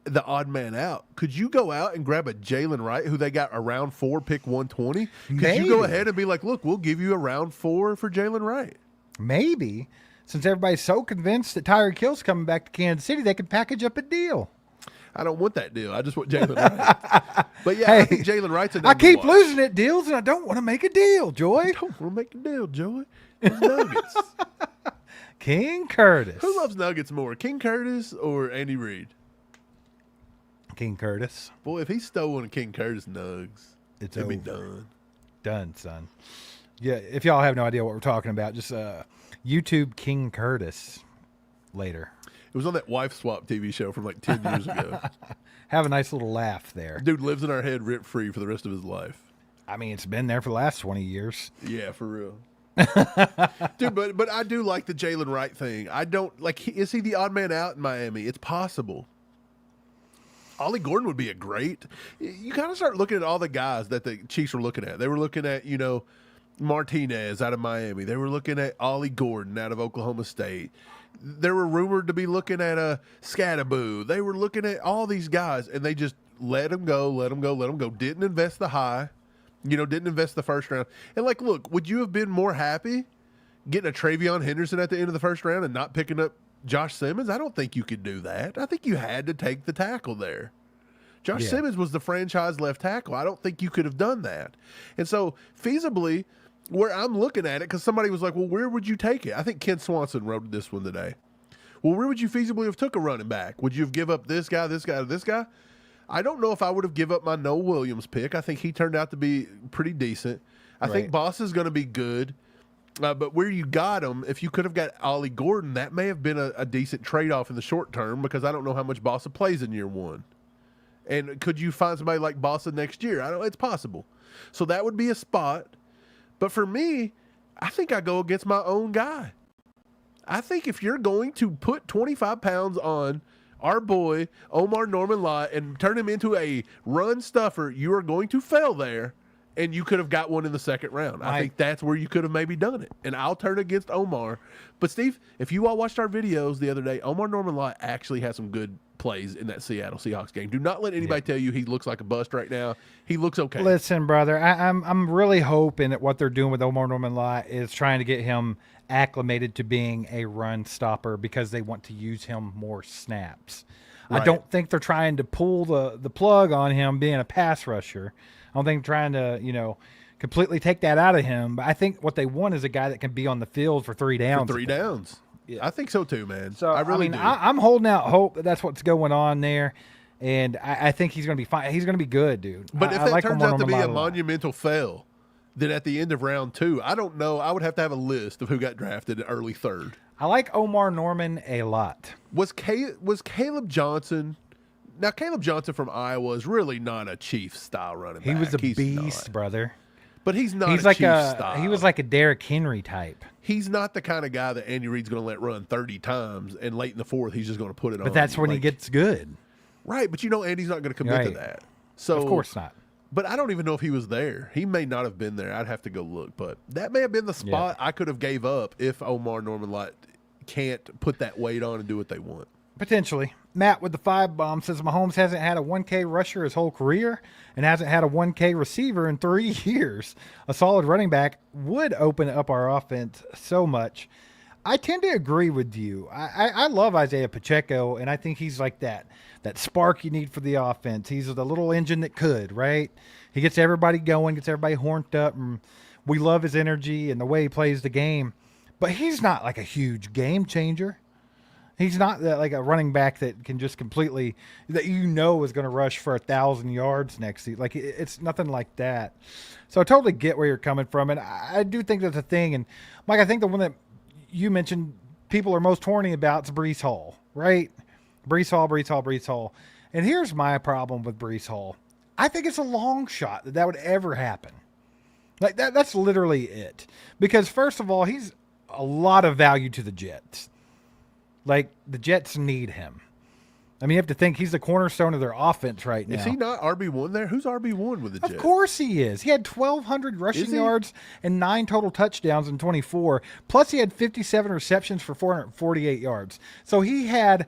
the odd man out? Could you go out and grab a Jalen Wright who they got a round 4, pick 120? Could you go ahead and be like, look, we'll give you a round 4 for Jalen Wright? Maybe. Since everybody's so convinced that Tyreek Hill's coming back to Kansas City, they could package up a deal. I don't want that deal. I just want Jalen Wright. But yeah, I think Jalen Wright's a name I to keep watch. losing at deals, and I don't want to make a deal, Joy. Don't want to make a deal, Joey. Those Nuggets. King Curtis. Who loves Nuggets more, King Curtis or Andy Reid? King Curtis. Boy, if he stole one of King Curtis Nugs, It's it'd be over. done. Done, son. Yeah, if y'all have no idea what we're talking about, just YouTube King Curtis later. It was on that Wife Swap TV show from like 10 years ago. Have a nice little laugh there. Dude lives in our head rent free for the rest of his life. I mean, it's been there for the last 20 years. Yeah, for real. Dude, but I do like the Jalen Wright thing. I don't like. Is he the odd man out in Miami? It's possible. Ollie Gordon would be a great. You kind of start looking at all the guys that the Chiefs were looking at. They were looking at, Martinez out of Miami. They were looking at Ollie Gordon out of Oklahoma State. They were rumored to be looking at a Scattaboo. They were looking at all these guys, and they just let them go. Didn't invest the high. Didn't invest the first round. And, look, would you have been more happy getting a Travion Henderson at the end of the first round and not picking up Josh Simmons? I don't think you could do that. I think you had to take the tackle there. Josh Simmons was the franchise left tackle. I don't think you could have done that. And so, feasibly, where I'm looking at it, because somebody was like, well, where would you take it? I think Ken Swanson wrote this one today. Well, where would you feasibly have took a running back? Would you have give up this guy, this guy, this guy? I don't know if I would have give up my Noah Williams pick. I think he turned out to be pretty decent. I think Boss is going to be good. But where you got him, if you could have got Ollie Gordon, that may have been a decent trade-off in the short term, because I don't know how much Bossa plays in year one. And could you find somebody like Bossa next year? It's possible. So that would be a spot. But for me, I think I go against my own guy. I think if you're going to put 25 pounds on our boy Omar Norman Lott and turn him into a run stuffer, you are going to fail there, and you could have got one in the second round. I think that's where you could have maybe done it. And I'll turn against Omar. But, Steve, if you all watched our videos the other day, Omar Norman Lott actually has some good plays in that Seattle Seahawks game. Do not let anybody tell you he looks like a bust right now. He looks okay. Listen, brother, I'm really hoping that what they're doing with Omar Norman Lott is trying to get him acclimated to being a run stopper, because they want to use him more snaps. Right. I don't think they're trying to pull the plug on him being a pass rusher. I don't think they're trying to, completely take that out of him. But I think what they want is a guy that can be on the field for 3 downs. For 3 downs. I think so too, man. So I really do. I'm holding out hope that that's what's going on there, and I think he's going to be fine. He's going to be good, dude. But if I that like turns Omar out to be Norman a lot. monumental fail, then at the end of round 2, I don't know. I would have to have a list of who got drafted in early 3rd. I like Omar Norman a lot. Was Caleb Johnson? Now Caleb Johnson from Iowa is really not a Chiefs style running back. He was a He's beast, not. brother. But he's not He's a like Chiefs style. he was like a Derrick Henry type. He's not the kind of guy that Andy Reid's going to let run 30 times, and late in the 4th he's just going to put it on. But that's when he gets good. Right, but Andy's not going to commit to Right. that. So Of course not. But I don't even know if he was there. He may not have been there. I'd have to go look. But that may have been the spot I could have gave up if Omar Norman Lott can't put that weight on and do what they want. Potentially. Matt with the 5 bomb says Mahomes hasn't had a 1K rusher his whole career and hasn't had a 1K receiver in 3 years. A solid running back would open up our offense so much. I tend to agree with you. I love Isaiah Pacheco, and I think he's like that spark you need for the offense. He's the little engine that could, right? He gets everybody going, gets everybody horned up, and we love his energy and the way he plays the game. But he's not like a huge game changer. He's not like a running back that can just completely that is going to rush for 1,000 yards next season. Like it's nothing like that. So I totally get where you're coming from, and I do think that's a thing. And Mike, I think the one that you mentioned people are most horny about is Breece Hall, right? Breece Hall. And here's my problem with Breece Hall. I think it's a long shot that would ever happen. Like that's literally it. Because first of all, he's a lot of value to the Jets. Like, the Jets need him. I mean, you have to think he's the cornerstone of their offense right now. Is he not RB1 there? Who's RB1 with the Jets? Of course he is. He had 1,200 rushing yards and 9 total touchdowns in 24. Plus, he had 57 receptions for 448 yards. So he had,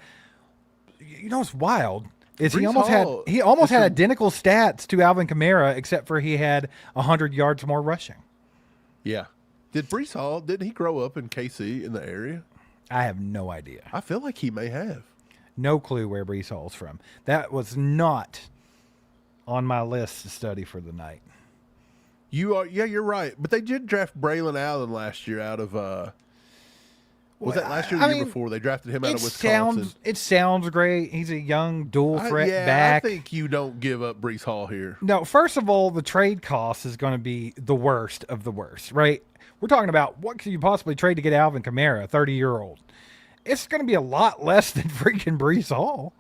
what's wild is he almost had identical stats to Alvin Kamara, except for he had 100 yards more rushing. Yeah. Did Breece Hall, didn't he grow up in KC in the area? I have no idea. I feel like he may have. No clue where Breece Hall's from. That was not on my list to study for the night. You're right. But they did draft Braylon Allen last year out of was that last year or the year before? They drafted him out of Wisconsin. It sounds great. He's a young dual threat back. I think you don't give up Breece Hall here. No, first of all, the trade cost is going to be the worst of the worst, right? We're talking about what could you possibly trade to get Alvin Kamara, a 30-year-old. It's going to be a lot less than freaking Breece Hall.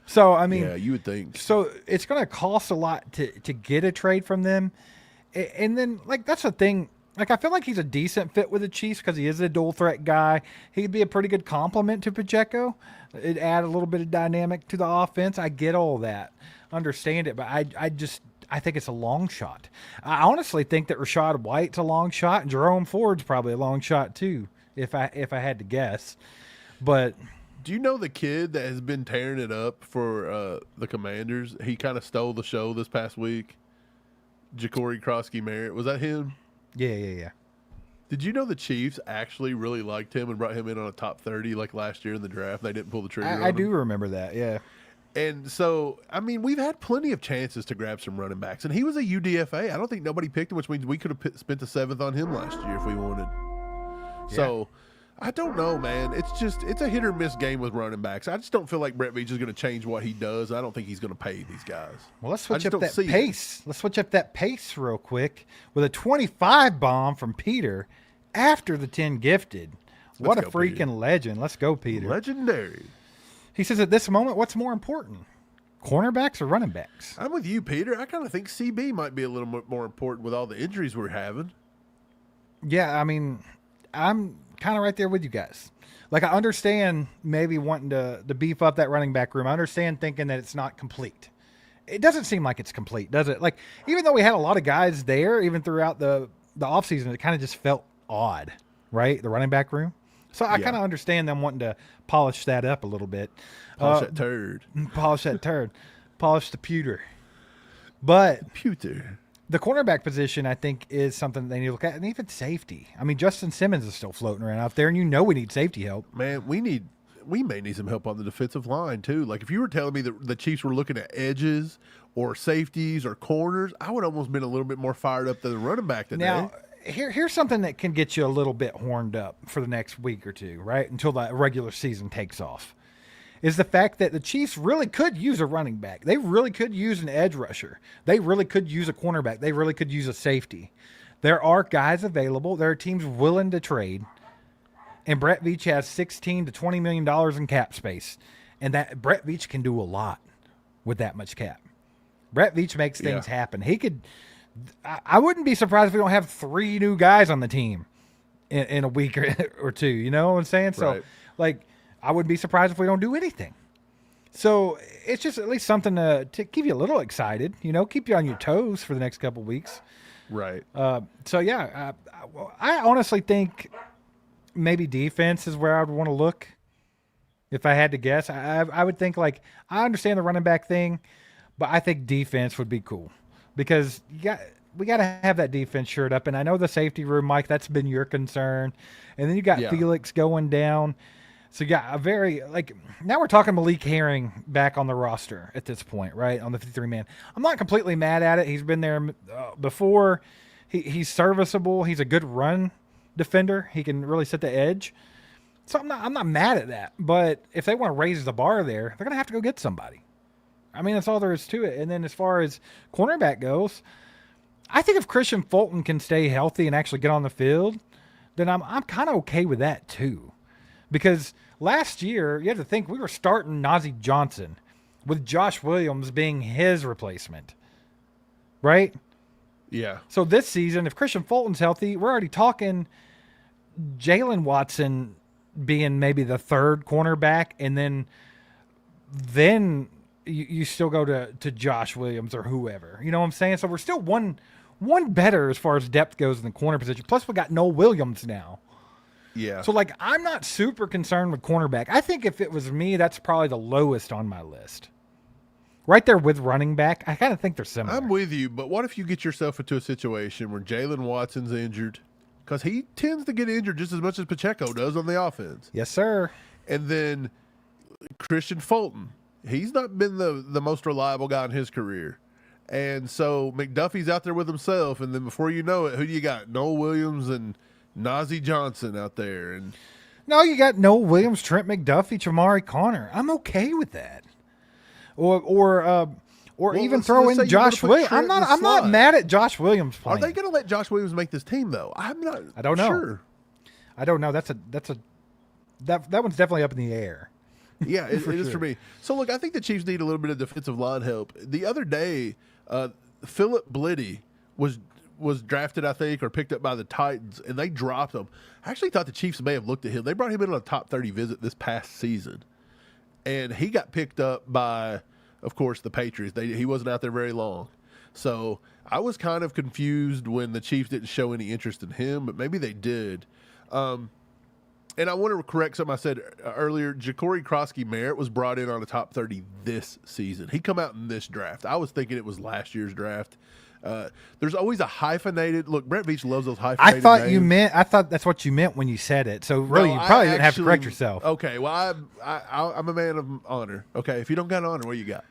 So, I mean... Yeah, you would think. So, it's going to cost a lot to get a trade from them. And then, like, that's the thing. Like, I feel like he's a decent fit with the Chiefs because he is a dual-threat guy. He'd be a pretty good complement to Pacheco. It'd add a little bit of dynamic to the offense. I get all that. Understand it. But I think it's a long shot. I honestly think that Rachaad White's a long shot, and Jerome Ford's probably a long shot too, if I had to guess. But do you know the kid that has been tearing it up for the Commanders? He kind of stole the show this past week. Ja'Cory Krosky-Merritt. Was that him? Yeah. Did you know the Chiefs actually really liked him and brought him in on a top 30 like last year in the draft? They didn't pull the trigger on him. I do remember that, yeah. And so, I mean, we've had plenty of chances to grab some running backs. And he was a UDFA. I don't think nobody picked him, which means we could have spent the 7th on him last year if we wanted. Yeah. So, I don't know, man. It's a hit or miss game with running backs. I just don't feel like Brett Veach is going to change what he does. I don't think he's going to pay these guys. Well, let's switch up that pace. Let's switch up that pace real quick with a 25 bomb from Peter after the 10 gifted. What a freaking legend. Let's go, Peter. Legendary. He says, at this moment, what's more important, cornerbacks or running backs? I'm with you, Peter. I kind of think CB might be a little bit more important with all the injuries we're having. Yeah, I mean, I'm kind of right there with you guys. Like, I understand maybe wanting to beef up that running back room. I understand thinking that it's not complete. It doesn't seem like it's complete, does it? Like, even though we had a lot of guys there, even throughout the offseason, it kind of just felt odd, right? The running back room. So I kind of understand them wanting to polish that up a little bit. Polish that turd. Polish that turd. Polish the pewter. But pewter. The cornerback position, I think, is something that they need to look at. And even safety. I mean, Justin Simmons is still floating around out there, and we need safety help. Man, we may need some help on the defensive line, too. Like, if you were telling me that the Chiefs were looking at edges or safeties or corners, I would almost been a little bit more fired up than the running back today. Now, here's something that can get you a little bit horned up for the next week or two, right? Until the regular season takes off. Is the fact that the Chiefs really could use a running back. They really could use an edge rusher. They really could use a cornerback. They really could use a safety. There are guys available. There are teams willing to trade. And Brett Veach has $16 to $20 million in cap space. And that Brett Veach can do a lot with that much cap. Brett Veach makes things happen. He could. I wouldn't be surprised if we don't have 3 new guys on the team in a week or two. You know what I'm saying? So, I wouldn't be surprised if we don't do anything. So it's just at least something to keep you a little excited. You know, keep you on your toes for the next couple of weeks. Right. I honestly think maybe defense is where I would want to look. If I had to guess, I would think I understand the running back thing, but I think defense would be cool. Because we got to have that defense shirt up. And I know the safety room, Mike, that's been your concern. And then you got Felix going down. So you got a very, now we're talking Malik Herring back on the roster at this point, right? On the 53-man. I'm not completely mad at it. He's been there before. He's serviceable. He's a good run defender. He can really set the edge. So I'm not mad at that. But if they want to raise the bar there, they're going to have to go get somebody. I mean, that's all there is to it. And then as far as cornerback goes, I think if Christian Fulton can stay healthy and actually get on the field, then I'm kind of okay with that too. Because last year, you have to think we were starting Najee Johnson with Josh Williams being his replacement. Right? Yeah. So this season, if Christian Fulton's healthy, we're already talking Jalen Watson being maybe the third cornerback, and then you still go to Josh Williams or whoever. You know what I'm saying? So we're still one better as far as depth goes in the corner position. Plus, we got Noah Williams now. Yeah. So, I'm not super concerned with cornerback. I think if it was me, that's probably the lowest on my list. Right there with running back, I kind of think they're similar. I'm with you, but what if you get yourself into a situation where Jalen Watson's injured? Because he tends to get injured just as much as Pacheco does on the offense. Yes, sir. And then Christian Fulton. He's not been the most reliable guy in his career. And so McDuffie's out there with himself, and then before you know it, who do you got? Noah Williams and Najee Johnson out there. And no, you got Noah Williams, Trent McDuffie, Chamari Connor. I'm okay with that. Or even throw in Josh Williams. I'm not mad at Josh Williams playing. Are they going to let Josh Williams make this team though? I'm not. I don't know. Sure. I don't know. That one's definitely up in the air. Yeah, it is for me. So look, I think the Chiefs need a little bit of defensive line help. The other day, Philip Bliddy was drafted, I think, or picked up by the Titans, and they dropped him. I actually thought the Chiefs may have looked at him. They brought him in on a top 30 visit this past season, and he got picked up by, of course, the Patriots. He wasn't out there very long. So I was kind of confused when the Chiefs didn't show any interest in him, but maybe they did. And I want to correct something I said earlier. Ja'Cory Krosky-Merritt was brought in on a top 30 this season. He come out in this draft. I was thinking it was last year's draft. There's always a hyphenated look. Brett Veach loves those hyphenated. I thought that's what you meant when you said it. So really, you probably didn't have to correct yourself. Okay, well, I'm a man of honor. Okay, if you don't got honor, what you got?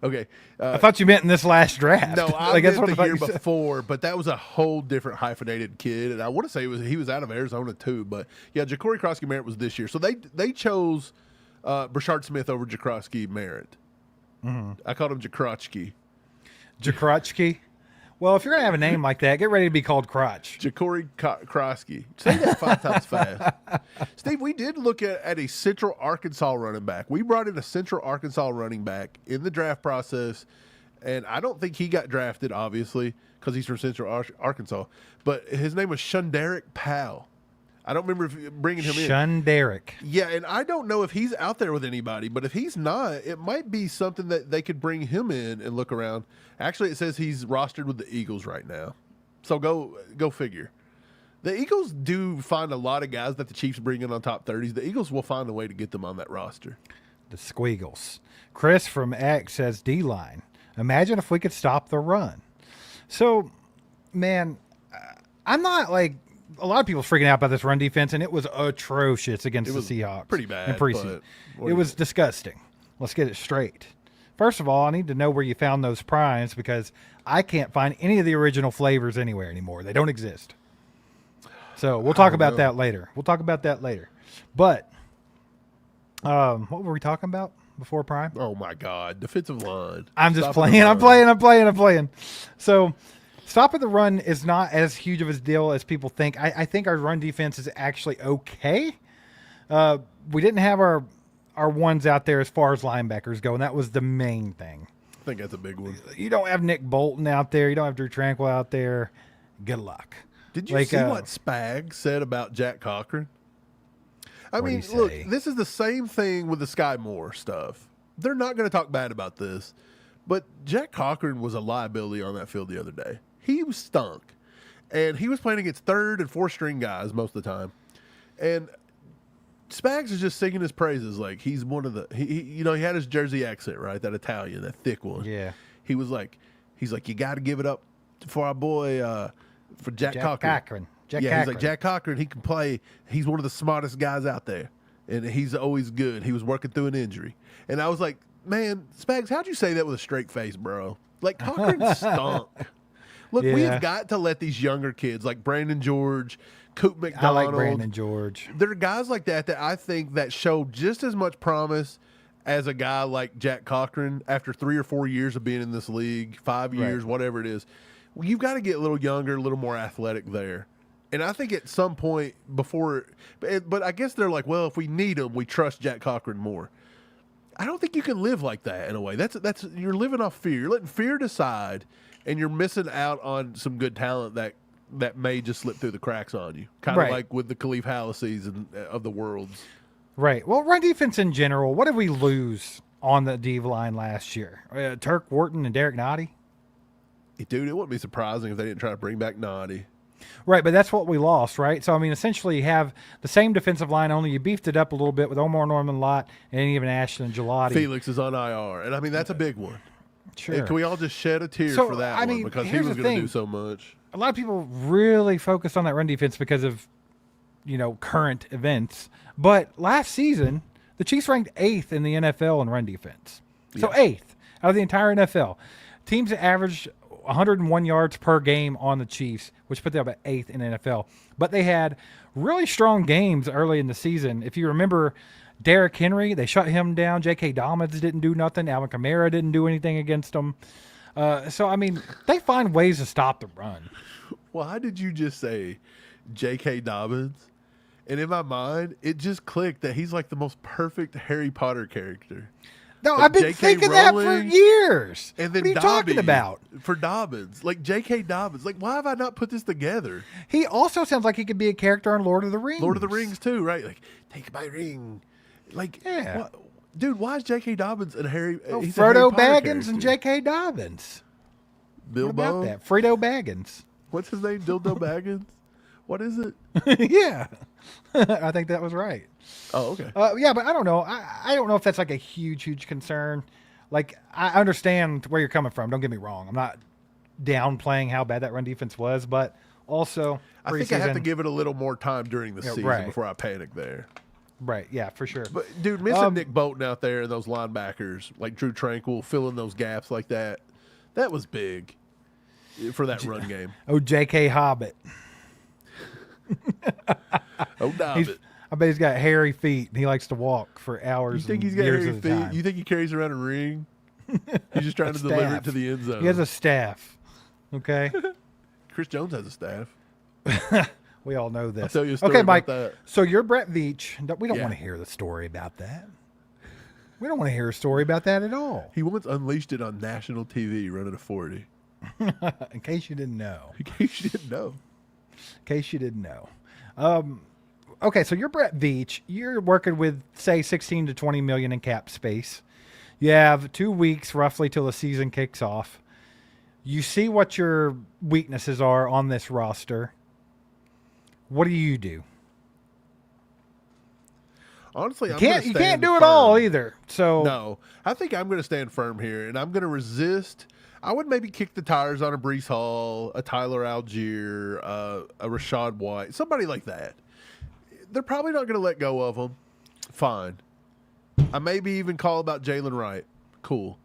Okay, I thought you meant in this last draft. No, I meant the year before, but that was a whole different hyphenated kid, and I want to say he was out of Arizona too. But yeah, Ja'Cory Krosky-Merritt was this year, so they chose Brashard Smith over Ja'Krosky-Merritt. Mm-hmm. I called him Ja'Krotchky. Ja'Krotchky. Well, if you're gonna have a name like that, get ready to be called Crotch. Ja'Cory Krosky. Say that 5 times fast. Steve, we did look at a Central Arkansas running back. We brought in a Central Arkansas running back in the draft process, and I don't think he got drafted, obviously, because he's from Central Arkansas. But his name was Shunderick Powell. I don't remember bringing him in. Shunderick. Yeah, and I don't know if he's out there with anybody, but if he's not, it might be something that they could bring him in and look around. Actually, it says he's rostered with the Eagles right now. So go figure. The Eagles do find a lot of guys that the Chiefs bring in on top 30s. The Eagles will find a way to get them on that roster. The Squiggles. Chris from X says D-line. Imagine if we could stop the run. So, man, I'm not like a lot of people freaking out about this run defense, and it was atrocious against the Seahawks. Pretty bad. In preseason. It was disgusting. Let's get it straight. First of all, I need to know where you found those primes because I can't find any of the original flavors anywhere anymore. They don't exist. So we'll talk don't about know. that later. We'll talk about that later. But what were we talking about before Prime? Oh my God, defensive line. I'm just Stopping the playing. I'm run. playing. So, stopping the run is not as huge of a deal as people think. I think our run defense is actually okay. We didn't have our ones out there as far as linebackers go, and that was the main thing. I think that's a big one. You don't have Nick Bolton out there. You don't have Drew Tranquil out there. Good luck. Did you see what Spags said about Jack Cochran? I mean, What'd he look, say? this is the same thing with the Skyy Moore stuff. They're not going to talk bad about this, but Jack Cochran was a liability on that field the other day. He was stunk, and he was playing against third and fourth string guys most of the time. And Spags is just singing his praises like he's one of the. He had his Jersey accent, right? That Italian, that thick one. Yeah. He's like, you got to give it up for our boy, for Jack Cochran. He's like, Jack Cochran, he can play. He's one of the smartest guys out there, and he's always good. He was working through an injury. And I was like, man, Spags, how'd you say that with a straight face, bro? Like, Cochran stunk. Look, Yeah. we've got to let these younger kids, like Brandon George, Coop I McDonald. like Brandon George. There are guys like that I think that show just as much promise as a guy like Jack Cochran after 3 or 4 years of being in this league, 5 years, whatever it is. Well, you've got to get a little younger, a little more athletic there. And I think at some point before, but I guess they're like, well, if we need him, we trust Jack Cochran more. I don't think you can live like that in a way. That's you're living off fear. You're letting fear decide, and you're missing out on some good talent that may just slip through the cracks on you. Kind of Right. like with the Khalif Hallises of the worlds. Right. Well, run defense in general, what did we lose on the D line last year? Turk Wharton and Derek Nottie? Dude, it wouldn't be surprising if they didn't try to bring back Noddy. Right, but that's what we lost, right? So, I mean, essentially you have the same defensive line, only you beefed it up a little bit with Omar Norman-Lott and even Ashton Gelati. Felix is on IR, and I mean that's a big one. Sure. And can we all just shed a tear So, for that I one mean, because he here's was the going to thing. do so much. A lot of people really focus on that run defense because of, current events. But last season, the Chiefs ranked 8th in the NFL in run defense. So 8th out of the entire NFL. Teams that averaged 101 yards per game on the Chiefs, which put them at 8th in the NFL. But they had really strong games early in the season. If you remember, Derrick Henry, they shut him down. J.K. Dobbins didn't do nothing. Alvin Kamara didn't do anything against them. So, I mean, they find ways to stop the run. Why did you just say J.K. Dobbins? And in my mind, it just clicked that he's like the most perfect Harry Potter character. No, Like I've been J.K. thinking that for Rowling, years. And then what are you Dobby talking about? for Dobbins, like J.K. Dobbins. Like, why have I not put this together? He also sounds like he could be a character on Lord of the Rings. Lord of the Rings too, right? Like, take my ring. Like, Yeah. dude, why is J.K. Dobbins and Harry? Oh, He's a Harry Frodo Potter Baggins and character. J.K. Dobbins. What about Bilbo. that? Frito Baggins. What's his name? Dildo Baggins. What is it? Yeah. I think that was right. Oh, okay. Yeah, but I don't know. I don't know if that's like a huge concern. Like, I understand where you're coming from. Don't get me wrong. I'm not downplaying how bad that run defense was, but also I think I have to preseason- give it a little more time during the season right. before I panic there. Right, yeah, for sure. But dude, missing Nick Bolton out there and those linebackers like Drew Tranquil filling those gaps like that, that was big for that run game. Oh, J.K. Hobbit. Oh, Dobbit. I bet he's got hairy feet and he likes to walk for hours. You think and he's got years hairy at a feet? time. You think he carries around a ring? He's just trying to deliver Staff. it to the end zone. He has a staff. Okay, Chris Jones has a staff. we all know this. I'll tell you a story okay, about Mike. that. So you're Brett Veach. We don't Yeah. want to hear the story about that. We don't want to hear a story about that at all. He once unleashed it on national TV running a 40. In case you didn't know. In case you didn't know. In case you didn't know. Okay, so you're Brett Veach. You're working with, say, 16 to 20 million in cap space. You have 2 weeks roughly till the season kicks off. You see what your weaknesses are on this roster. What do you do? Honestly, You I'm can't, gonna you stand can't do firm. it all either. So No, I think I'm going to stand firm here, and I'm going to resist. I would maybe kick the tires on a Brees Hall, a Tyler Algier, a Rashad White, somebody like that. They're probably not going to let go of them. Fine. I maybe even call about Jalen Wright. Cool.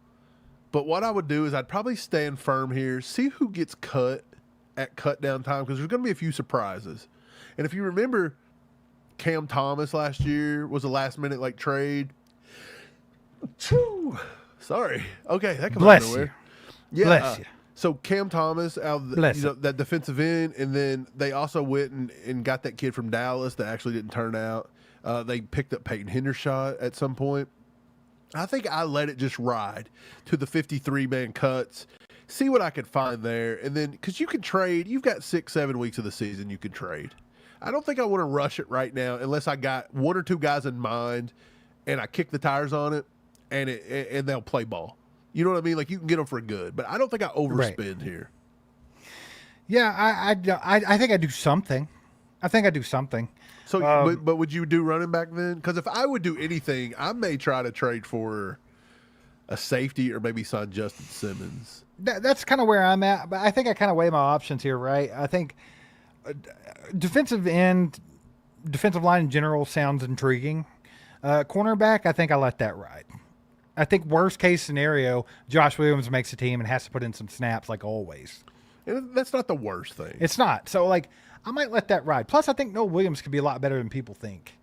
But what I would do is I'd probably stand firm here, see who gets cut at cut down time, because there's going to be a few surprises. And if you remember, Cam Thomas last year was a last-minute like trade. Choo! Sorry. Okay, that comes out of nowhere. Yeah, Bless you. So Cam Thomas out of that defensive end, and then they also went and got that kid from Dallas that actually didn't turn out. They picked up Peyton Hendershot at some point. I think I let it just ride to the 53-man cuts, see what I could find there, and then because you can trade, you've got 6-7 weeks of the season you can trade. I don't think I want to rush it right now unless I got one or two guys in mind, and I kick the tires on it, and they'll play ball. You know what I mean? Like, you can get them for good, but I don't think I overspend here. Yeah, I think I do something. I think I do something. So, but would you do running back then? Because if I would do anything, I may try to trade for a safety or maybe sign Justin Simmons. That's kind of where I'm at, but I think I kind of weigh my options here, right? I think defensive line in general sounds intriguing. Cornerback, I think I let that ride. I think worst case scenario, Josh Williams makes the team and has to put in some snaps like always. And that's not the worst thing. It's not. So, like, I might let that ride. Plus, I think Noah Williams could be a lot better than people think.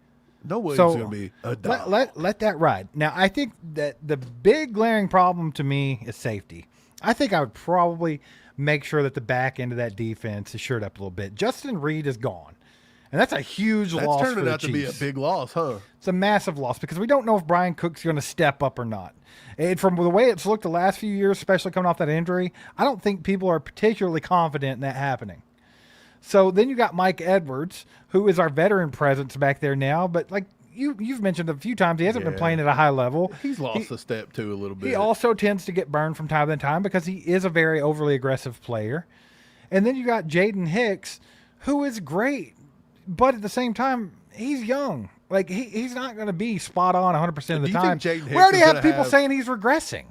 Noah Williams is going to be a dog. Let that ride. Now, I think that the big glaring problem to me is safety. I think I would probably make sure that the back end of that defense is shored up a little bit. Justin Reed is gone. And that's a huge loss for the Chiefs. That's turning out to be a big loss, huh? It's a massive loss because we don't know if Brian Cook's going to step up or not. And from the way it's looked the last few years, especially coming off that injury, I don't think people are particularly confident in that happening. So then you got Mike Edwards, who is our veteran presence back there now. But like you've mentioned a few times, he hasn't been playing at a high level. He's lost a step, too, a little bit. He also tends to get burned from time to time because he is a very overly aggressive player. And then you got Jaden Hicks, who is great. But at the same time, he's young. Like, he's not going to be spot on 100% of the time. We already have people saying he's regressing.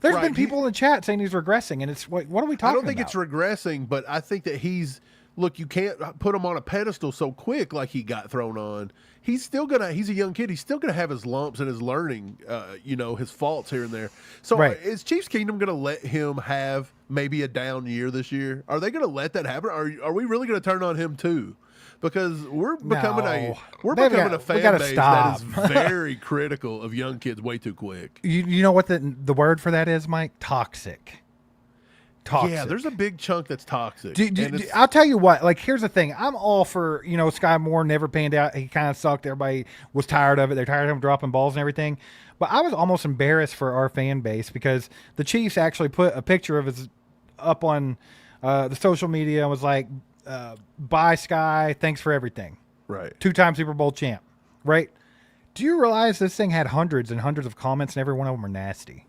There's been people in the chat saying he's regressing, and it's what are we talking about? I don't think it's regressing, but I think that you can't put him on a pedestal so quick like he got thrown on. He's a young kid. He's still going to have his lumps and his learning, his faults here and there. So is Chiefs Kingdom going to let him have maybe a down year this year? Are they going to let that happen? Are we really going to turn on him too? Because we're becoming a fan base that is very critical of young kids way too quick. You know what the word for that is, Mike? Toxic. Yeah, there's a big chunk that's toxic. I'll tell you what. Like, here's the thing. I'm all for Skyy Moore never panned out. He kind of sucked. Everybody was tired of it. They're tired of him dropping balls and everything. But I was almost embarrassed for our fan base because the Chiefs actually put a picture of his up on the social media and was like, bye, Skyy. Thanks for everything. Right. 2-time Super Bowl champ. Right. Do you realize this thing had hundreds and hundreds of comments and every one of them were nasty?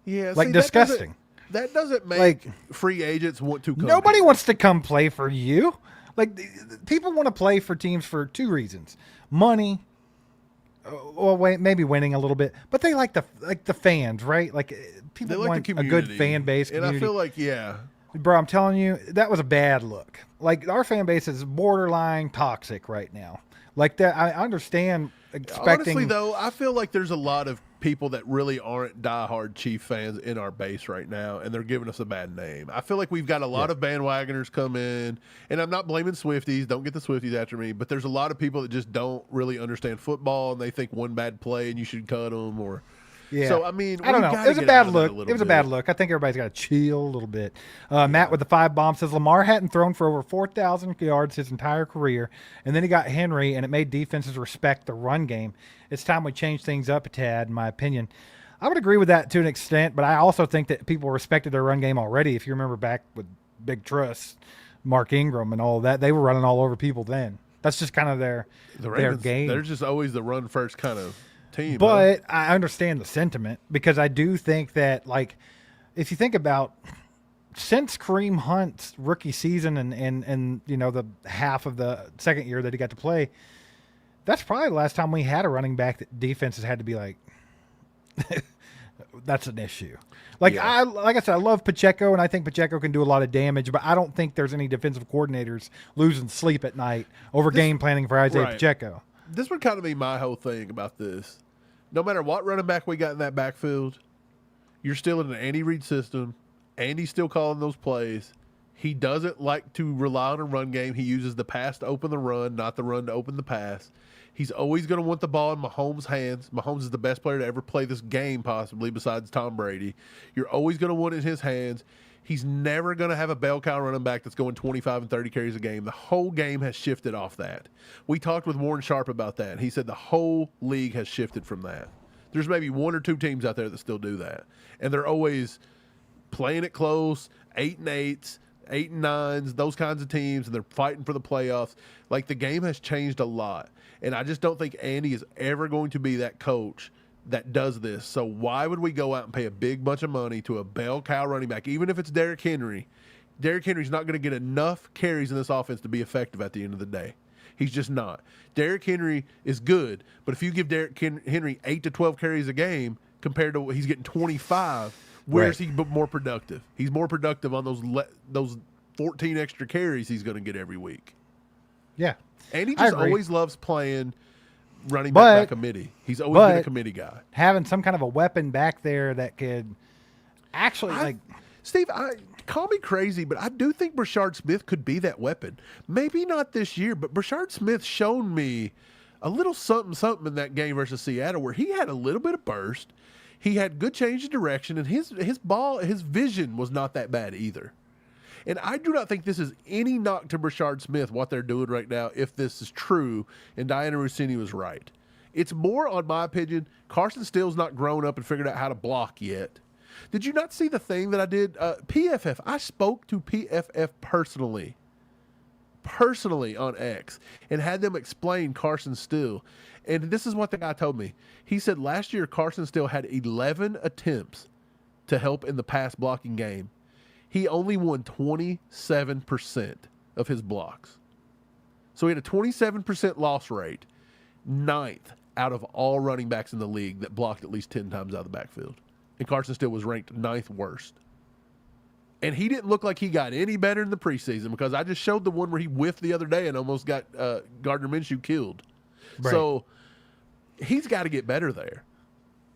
Yeah. Like, disgusting. That doesn't make free agents want to come. Nobody wants to come play for you. Like, people want to play for teams for two reasons: money, maybe winning a little bit, but they like the fans, right? Like, people want a good fan base community. And I feel like, bro, I'm telling you, that was a bad look. Like, our fan base is borderline toxic right now. Like that, I understand expecting. Honestly, though, I feel like there's a lot of people that really aren't diehard Chief fans in our base right now, and they're giving us a bad name. I feel like we've got a lot of bandwagoners come in, and I'm not blaming Swifties. Don't get the Swifties after me, but there's a lot of people that just don't really understand football, and they think one bad play and you should cut them, or. Yeah. So, I mean, I don't know. It was a bad look. It was a bad look. I think everybody's got to chill a little bit. Matt with the 5 bomb says Lamar hadn't thrown for over 4,000 yards his entire career, and then he got Henry, and it made defenses respect the run game. It's time we change things up a tad, in my opinion. I would agree with that to an extent, but I also think that people respected their run game already. If you remember back with Big Truss, Mark Ingram, and all that, they were running all over people then. That's just kind of their game. They're just always the run first kind of team. But I understand the sentiment because I do think that, like, if you think about since Kareem Hunt's rookie season and the half of the second year that he got to play, that's probably the last time we had a running back that defenses had to be like, that's an issue. Like I said, I love Pacheco, and I think Pacheco can do a lot of damage, but I don't think there's any defensive coordinators losing sleep at night over game planning for Isaiah Pacheco. This would kind of be my whole thing about this. No matter what running back we got in that backfield, you're still in an Andy Reid system. Andy's still calling those plays. He doesn't like to rely on a run game. He uses the pass to open the run, not the run to open the pass. He's always going to want the ball in Mahomes' hands. Mahomes is the best player to ever play this game, possibly, besides Tom Brady. You're always going to want it in his hands. He's never going to have a bell cow running back that's going 25 and 30 carries a game. The whole game has shifted off that. We talked with Warren Sharp about that. He said the whole league has shifted from that. There's maybe one or two teams out there that still do that. And they're always playing it close, 8-8s, 8-9s, those kinds of teams, and they're fighting for the playoffs. Like, the game has changed a lot. And I just don't think Andy is ever going to be that coach that does this. So why would we go out and pay a big bunch of money to a bell cow running back, even if it's Derrick Henry? Derrick Henry's not going to get enough carries in this offense to be effective at the end of the day. He's just not. Derrick Henry is good, but if you give Derrick Henry 8 to 12 carries a game compared to what he's getting 25, where's he more productive? He's more productive on those 14 extra carries he's going to get every week. Yeah. And he just always loves playing running back by committee. He's always been a committee guy. Having some kind of a weapon back there that could actually Steve, call me crazy, but I do think Brashard Smith could be that weapon. Maybe not this year, but Brashard Smith shown me a little something in that game versus Seattle where he had a little bit of burst. He had good change of direction, and his vision was not that bad either. And I do not think this is any knock to Brashard Smith, what they're doing right now, if this is true and Diana Russini was right. It's more, on my opinion, Carson Steele's not grown up and figured out how to block yet. Did you not see the thing that I did? PFF, I spoke to PFF personally on X, and had them explain Carson Steele. And this is what the guy told me. He said last year Carson Steele had 11 attempts to help in the pass blocking game. He only won 27% of his blocks. So he had a 27% loss rate, 9th out of all running backs in the league that blocked at least 10 times out of the backfield. And Carson Steele was ranked 9th worst. And he didn't look like he got any better in the preseason, because I just showed the one where he whiffed the other day and almost got Gardner Minshew killed. Right. So he's got to get better there.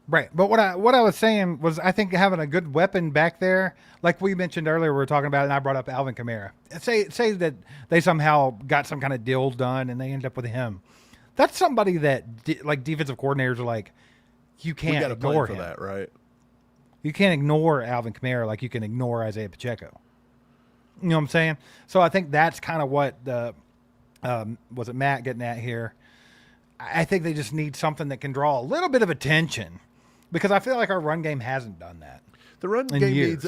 Right. But what I was saying was, I think having a good weapon back there, like we mentioned earlier, we were talking about it, and I brought up Alvin Kamara. Say that they somehow got some kind of deal done and they end up with him. That's somebody that like defensive coordinators are like, you can't ignore him. For that, right? You can't ignore Alvin Kamara like you can ignore Isaiah Pacheco. You know what I'm saying? So I think that's kind of what was it Matt getting at here. I think they just need something that can draw a little bit of attention, because I feel like our run game hasn't done that. The run game needs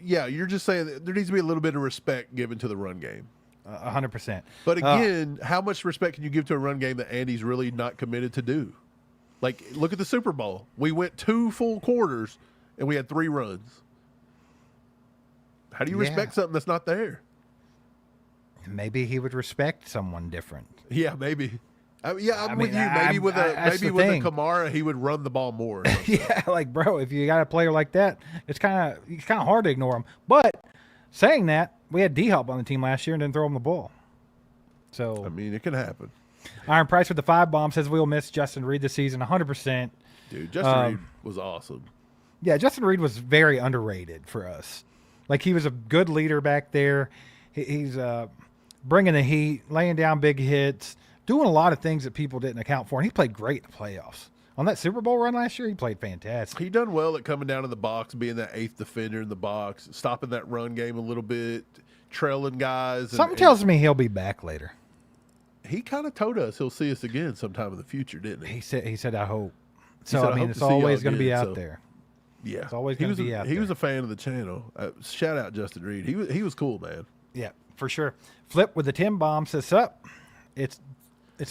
you're just saying that there needs to be a little bit of respect given to the run game. 100%. But again, how much respect can you give to a run game that Andy's really not committed to do? Like, look at the Super Bowl. We went 2 full quarters and we had 3 runs. How do you respect something that's not there? Maybe he would respect someone different. Yeah, maybe. I'm with you. Maybe with a Kamara, he would run the ball more. Yeah, like, bro, if you got a player like that, it's kind of hard to ignore him. But saying that, we had D-Hop on the team last year and didn't throw him the ball. So I mean, it can happen. Iron Price with the 5 bomb says we'll miss Justin Reed this season 100%. Dude, Justin Reed was awesome. Yeah, Justin Reed was very underrated for us. Like, he was a good leader back there. He's bringing the heat, laying down big hits, doing a lot of things that people didn't account for. And he played great in the playoffs. On that Super Bowl run last year, he played fantastic. He done well at coming down in the box, being that 8th defender in the box, stopping that run game a little bit, trailing guys. Something tells me he'll be back later. He kind of told us he'll see us again sometime in the future, didn't he? He said, I hope. So, I mean, it's always going to be out there. Yeah. It's always going to be out there. He was a fan of the channel. Shout out Justin Reed. He was cool, man. Yeah, for sure. Flip with the 10 bomb says, sup? It's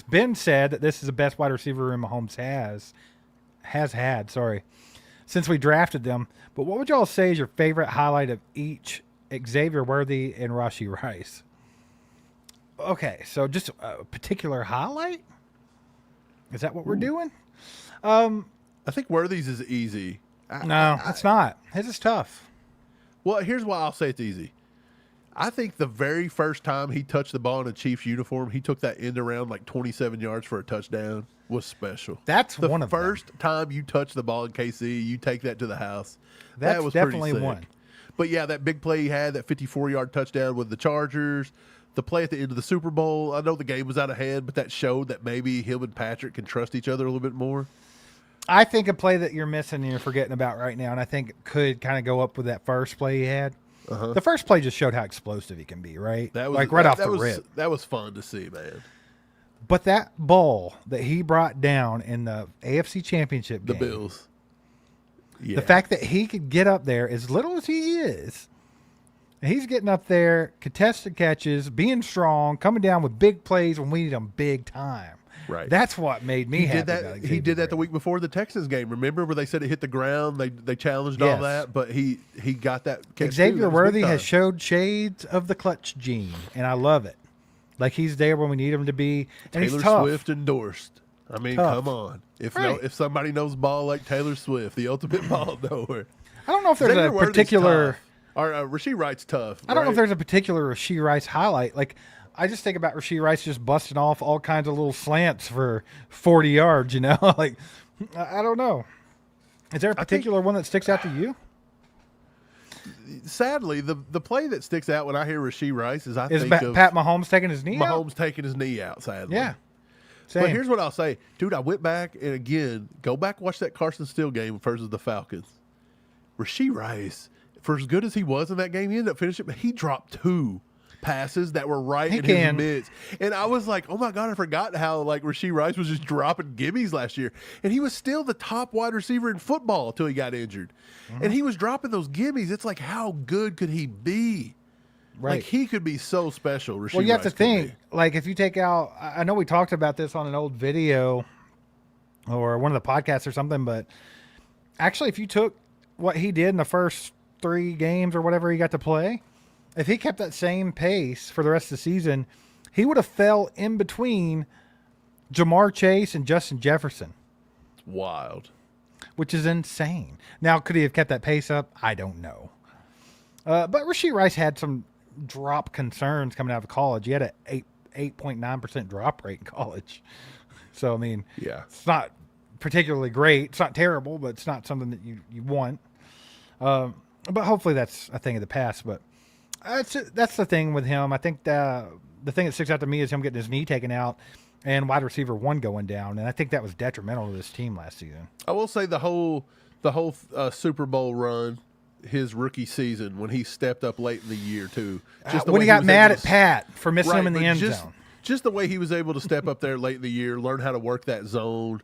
been said that this is the best wide receiver room Mahomes has had, since we drafted them. But what would y'all say is your favorite highlight of each Xavier Worthy and Rashee Rice? Okay, so just a particular highlight? Is that what we're doing? I think Worthy's is easy. No, it's not. His is tough. Well, here's why I'll say it's easy. I think the very first time he touched the ball in a Chiefs uniform, he took that end around like 27 yards for a touchdown, was special. That's one of them. The first time you touch the ball in KC, you take that to the house. That's that was definitely pretty sick. one. But yeah, that big play he had, that 54-yard touchdown with the Chargers, the play at the end of the Super Bowl. I know the game was out of hand, but that showed that maybe him and Patrick can trust each other a little bit more. I think a play that you're missing and you're forgetting about right now, and I think it could kind of go up with that first play he had. The first play just showed how explosive he can be, right? That was like right off the was, rip. That was fun to see, man. But that ball that he brought down in the AFC Championship The game, Bills. Yeah. the fact that he could get up there, as little as he is, he's getting up there, contested catches, being strong, coming down with big plays when we need them big time. Right. That's what made me happy. He did that the week before the Texas game. Remember where they said it hit the ground? They challenged all that, but he got that catch. Xavier Worthy has showed shades of the clutch gene, and I love it. Like he's there when we need him to be. And Taylor he's tough. Swift endorsed. I mean, come on. If somebody knows ball like Taylor Swift, the ultimate ball knower. I don't know if there's Xavier a Worthy's particular. tough. Or Rasheed Wright's tough. I don't know if there's a particular Rasheed Rice highlight. Like I just think about Rasheed Rice just busting off all kinds of little slants for 40 yards. You know, like I don't know. Is there a particular one that sticks out to you? Sadly, the play that sticks out when I hear Rasheed Rice is I think of Pat Mahomes taking his knee out? Mahomes taking his knee out, sadly. Yeah. Same. But here's what I'll say. Dude, I went back and again, go back watch that Carson Steele game versus the Falcons. Rasheed Rice, for as good as he was in that game, he ended up finishing, but he dropped 2 passes that were right in his midst. And I was like, oh my God, I forgot how like Rasheed Rice was just dropping gimmies last year. And he was still the top wide receiver in football until he got injured. And he was dropping those gimmies. It's like, how good could he be? Right. Like he could be so special. Rasheed Well, you have Rice to think, like if you take out, I know we talked about this on an old video or one of the podcasts or something, but actually if you took what he did in the first 3 games or whatever he got to play, if he kept that same pace for the rest of the season, he would have fell in between Jamar Chase and Justin Jefferson. It's wild. Which is insane. Now, could he have kept that pace up? I don't know. But Rasheed Rice had some drop concerns coming out of college. He had an 8.9% drop rate in college. So, I mean, it's not particularly great. It's not terrible, but it's not something that you want. But hopefully that's a thing of the past. But that's the thing with him. I think the thing that sticks out to me is him getting his knee taken out and wide receiver 1 going down. And I think that was detrimental to this team last season. I will say the whole Super Bowl run, his rookie season, when he stepped up late in the year too. When he got mad at Pat for missing him in the end zone. Just the way he was able to step up there late in the year, learn how to work that zone.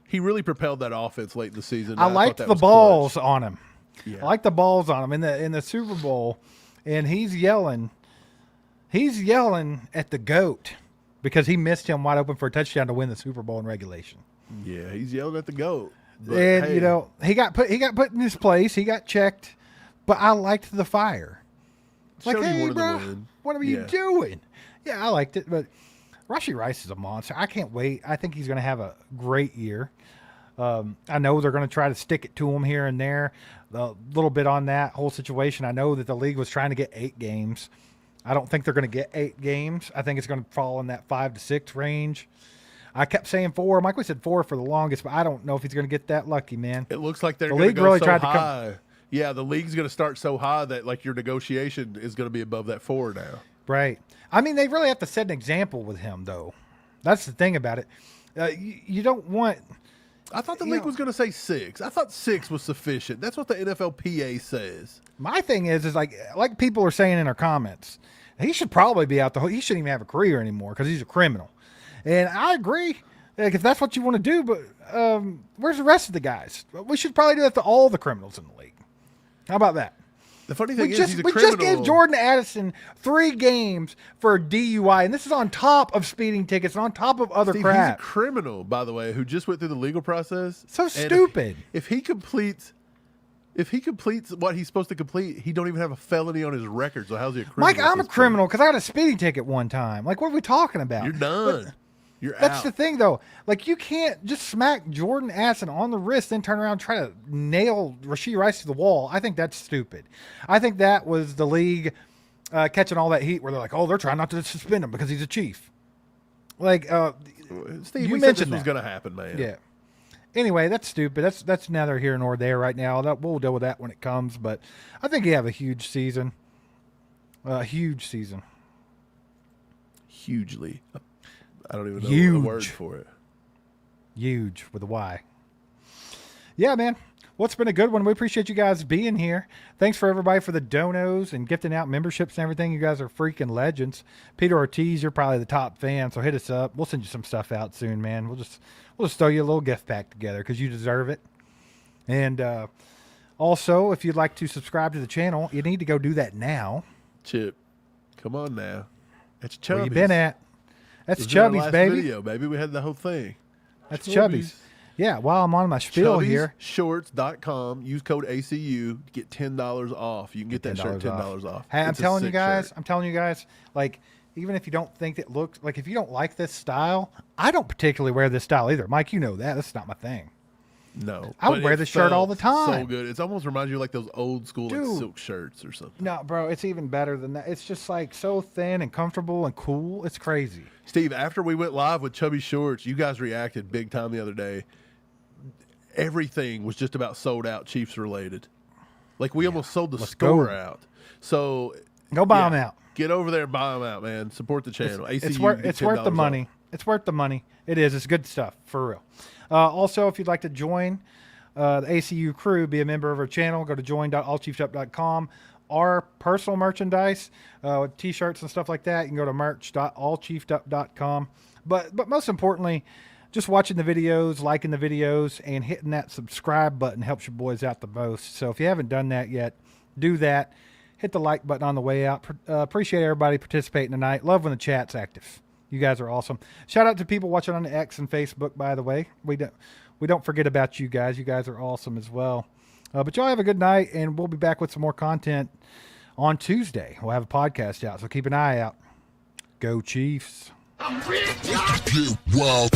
He really propelled that offense late in the season. I liked the balls on him. Yeah. I liked the balls on him in the Super Bowl, and he's yelling at the GOAT because he missed him wide open for a touchdown to win the Super Bowl in regulation. Yeah, he's yelling at the GOAT. But, and hey, you know, he got put in his place. He got checked, but I liked the fire. Like, hey, bro, what are you doing? Yeah, I liked it, but Rasheed Rice is a monster. I can't wait. I think he's going to have a great year. I know they're going to try to stick it to him here and there. A little bit on that whole situation. I know that the league was trying to get 8 games. I don't think they're going to get 8 games. I think it's going to fall in that 5 to 6 range. I kept saying 4. Mike said 4 for the longest, but I don't know if he's going to get that lucky, man. It looks like they're going to go so high. Yeah, the league's going to start so high that like your negotiation is going to be above that 4 now. Right. I mean, they really have to set an example with him, though. That's the thing about it. You don't want. I thought the league was going to say 6. I thought 6 was sufficient. That's what the NFLPA says. My thing is like people are saying in our comments, he should probably be out he shouldn't even have a career anymore because he's a criminal. And I agree, like, if that's what you want to do, but where's the rest of the guys? We should probably do that to all the criminals in the league. How about that? The funny thing is, he's a we criminal. just gave Jordan Addison 3 games for a DUI, and this is on top of speeding tickets and on top of other crap. He's a criminal, by the way, who just went through the legal process. So stupid. If he completes what he's supposed to complete, he don't even have a felony on his record. So how's he a criminal? Mike, I'm a criminal because I got a speeding ticket one time. Like, what are we talking about? You're done. You're That's out. the thing, though. Like, you can't just smack Jordan Addison on the wrist, then turn around and try to nail Rasheed Rice to the wall. I think that's stupid. I think that was the league catching all that heat where they're like, oh, they're trying not to suspend him because he's a chief. Like, Steve, you we mentioned said this was going to happen, man. Yeah. anyway, that's stupid. That's neither here nor there right now. We'll deal with that when it comes. But I think you have a huge season. Huge season. Hugely. I don't even know Huge. the word for it. Huge with a Y. Yeah, man. Well, it's been a good one. We appreciate you guys being here. Thanks for everybody for the donos and gifting out memberships and everything. You guys are freaking legends. Peter Ortiz, you're probably the top fan, so hit us up. We'll send you some stuff out soon, man. We'll just throw you a little gift pack together because you deserve it. And also, if you'd like to subscribe to the channel, you need to go do that now. Chip, come on now. That's Chubby's. Where you been at? That's This is our Chubby's, last baby. Video, baby. We had the whole thing. That's Chubby's. Yeah, while I'm on my spiel here. Shorts.com. Use code ACU to get $10 off. You can get that shirt $10 off. Hey, I'm It's a telling you sick guys, shirt. like, even if you don't think it looks like, if you don't like this style, I don't particularly wear this style either. Mike, you know that. That's not my thing. No. I would but wear it this shirt all felt the time. So good. It almost reminds you of like those old school like Dude. silk shirts or something. No, bro, it's even better than that. It's just like so thin and comfortable and cool. It's crazy. Steve, after we went live with Chubby Shorts, you guys reacted big time the other day. Everything was just about sold out Chiefs related. Like we almost sold the store out. So Go buy them out. Get over there and buy them out, man. Support the channel. It's ACU, worth get it's worth the $10 money. off. It's worth the money. It is. It's good stuff for real. Also, if you'd like to join the ACU crew, be a member of our channel, go to join.allchiefedup.com. Our personal merchandise, with t-shirts and stuff like that, you can go to merch.allchiefedup.com. But most importantly, just watching the videos, liking the videos, and hitting that subscribe button helps your boys out the most. So if you haven't done that yet, do that. Hit the like button on the way out. Appreciate everybody participating tonight. Love when the chat's active. You guys are awesome. Shout out to people watching on X and Facebook, by the way. We don't forget about you guys. You guys are awesome as well. But y'all have a good night, and we'll be back with some more content on Tuesday. We'll have a podcast out, so keep an eye out. Go Chiefs. Get wild.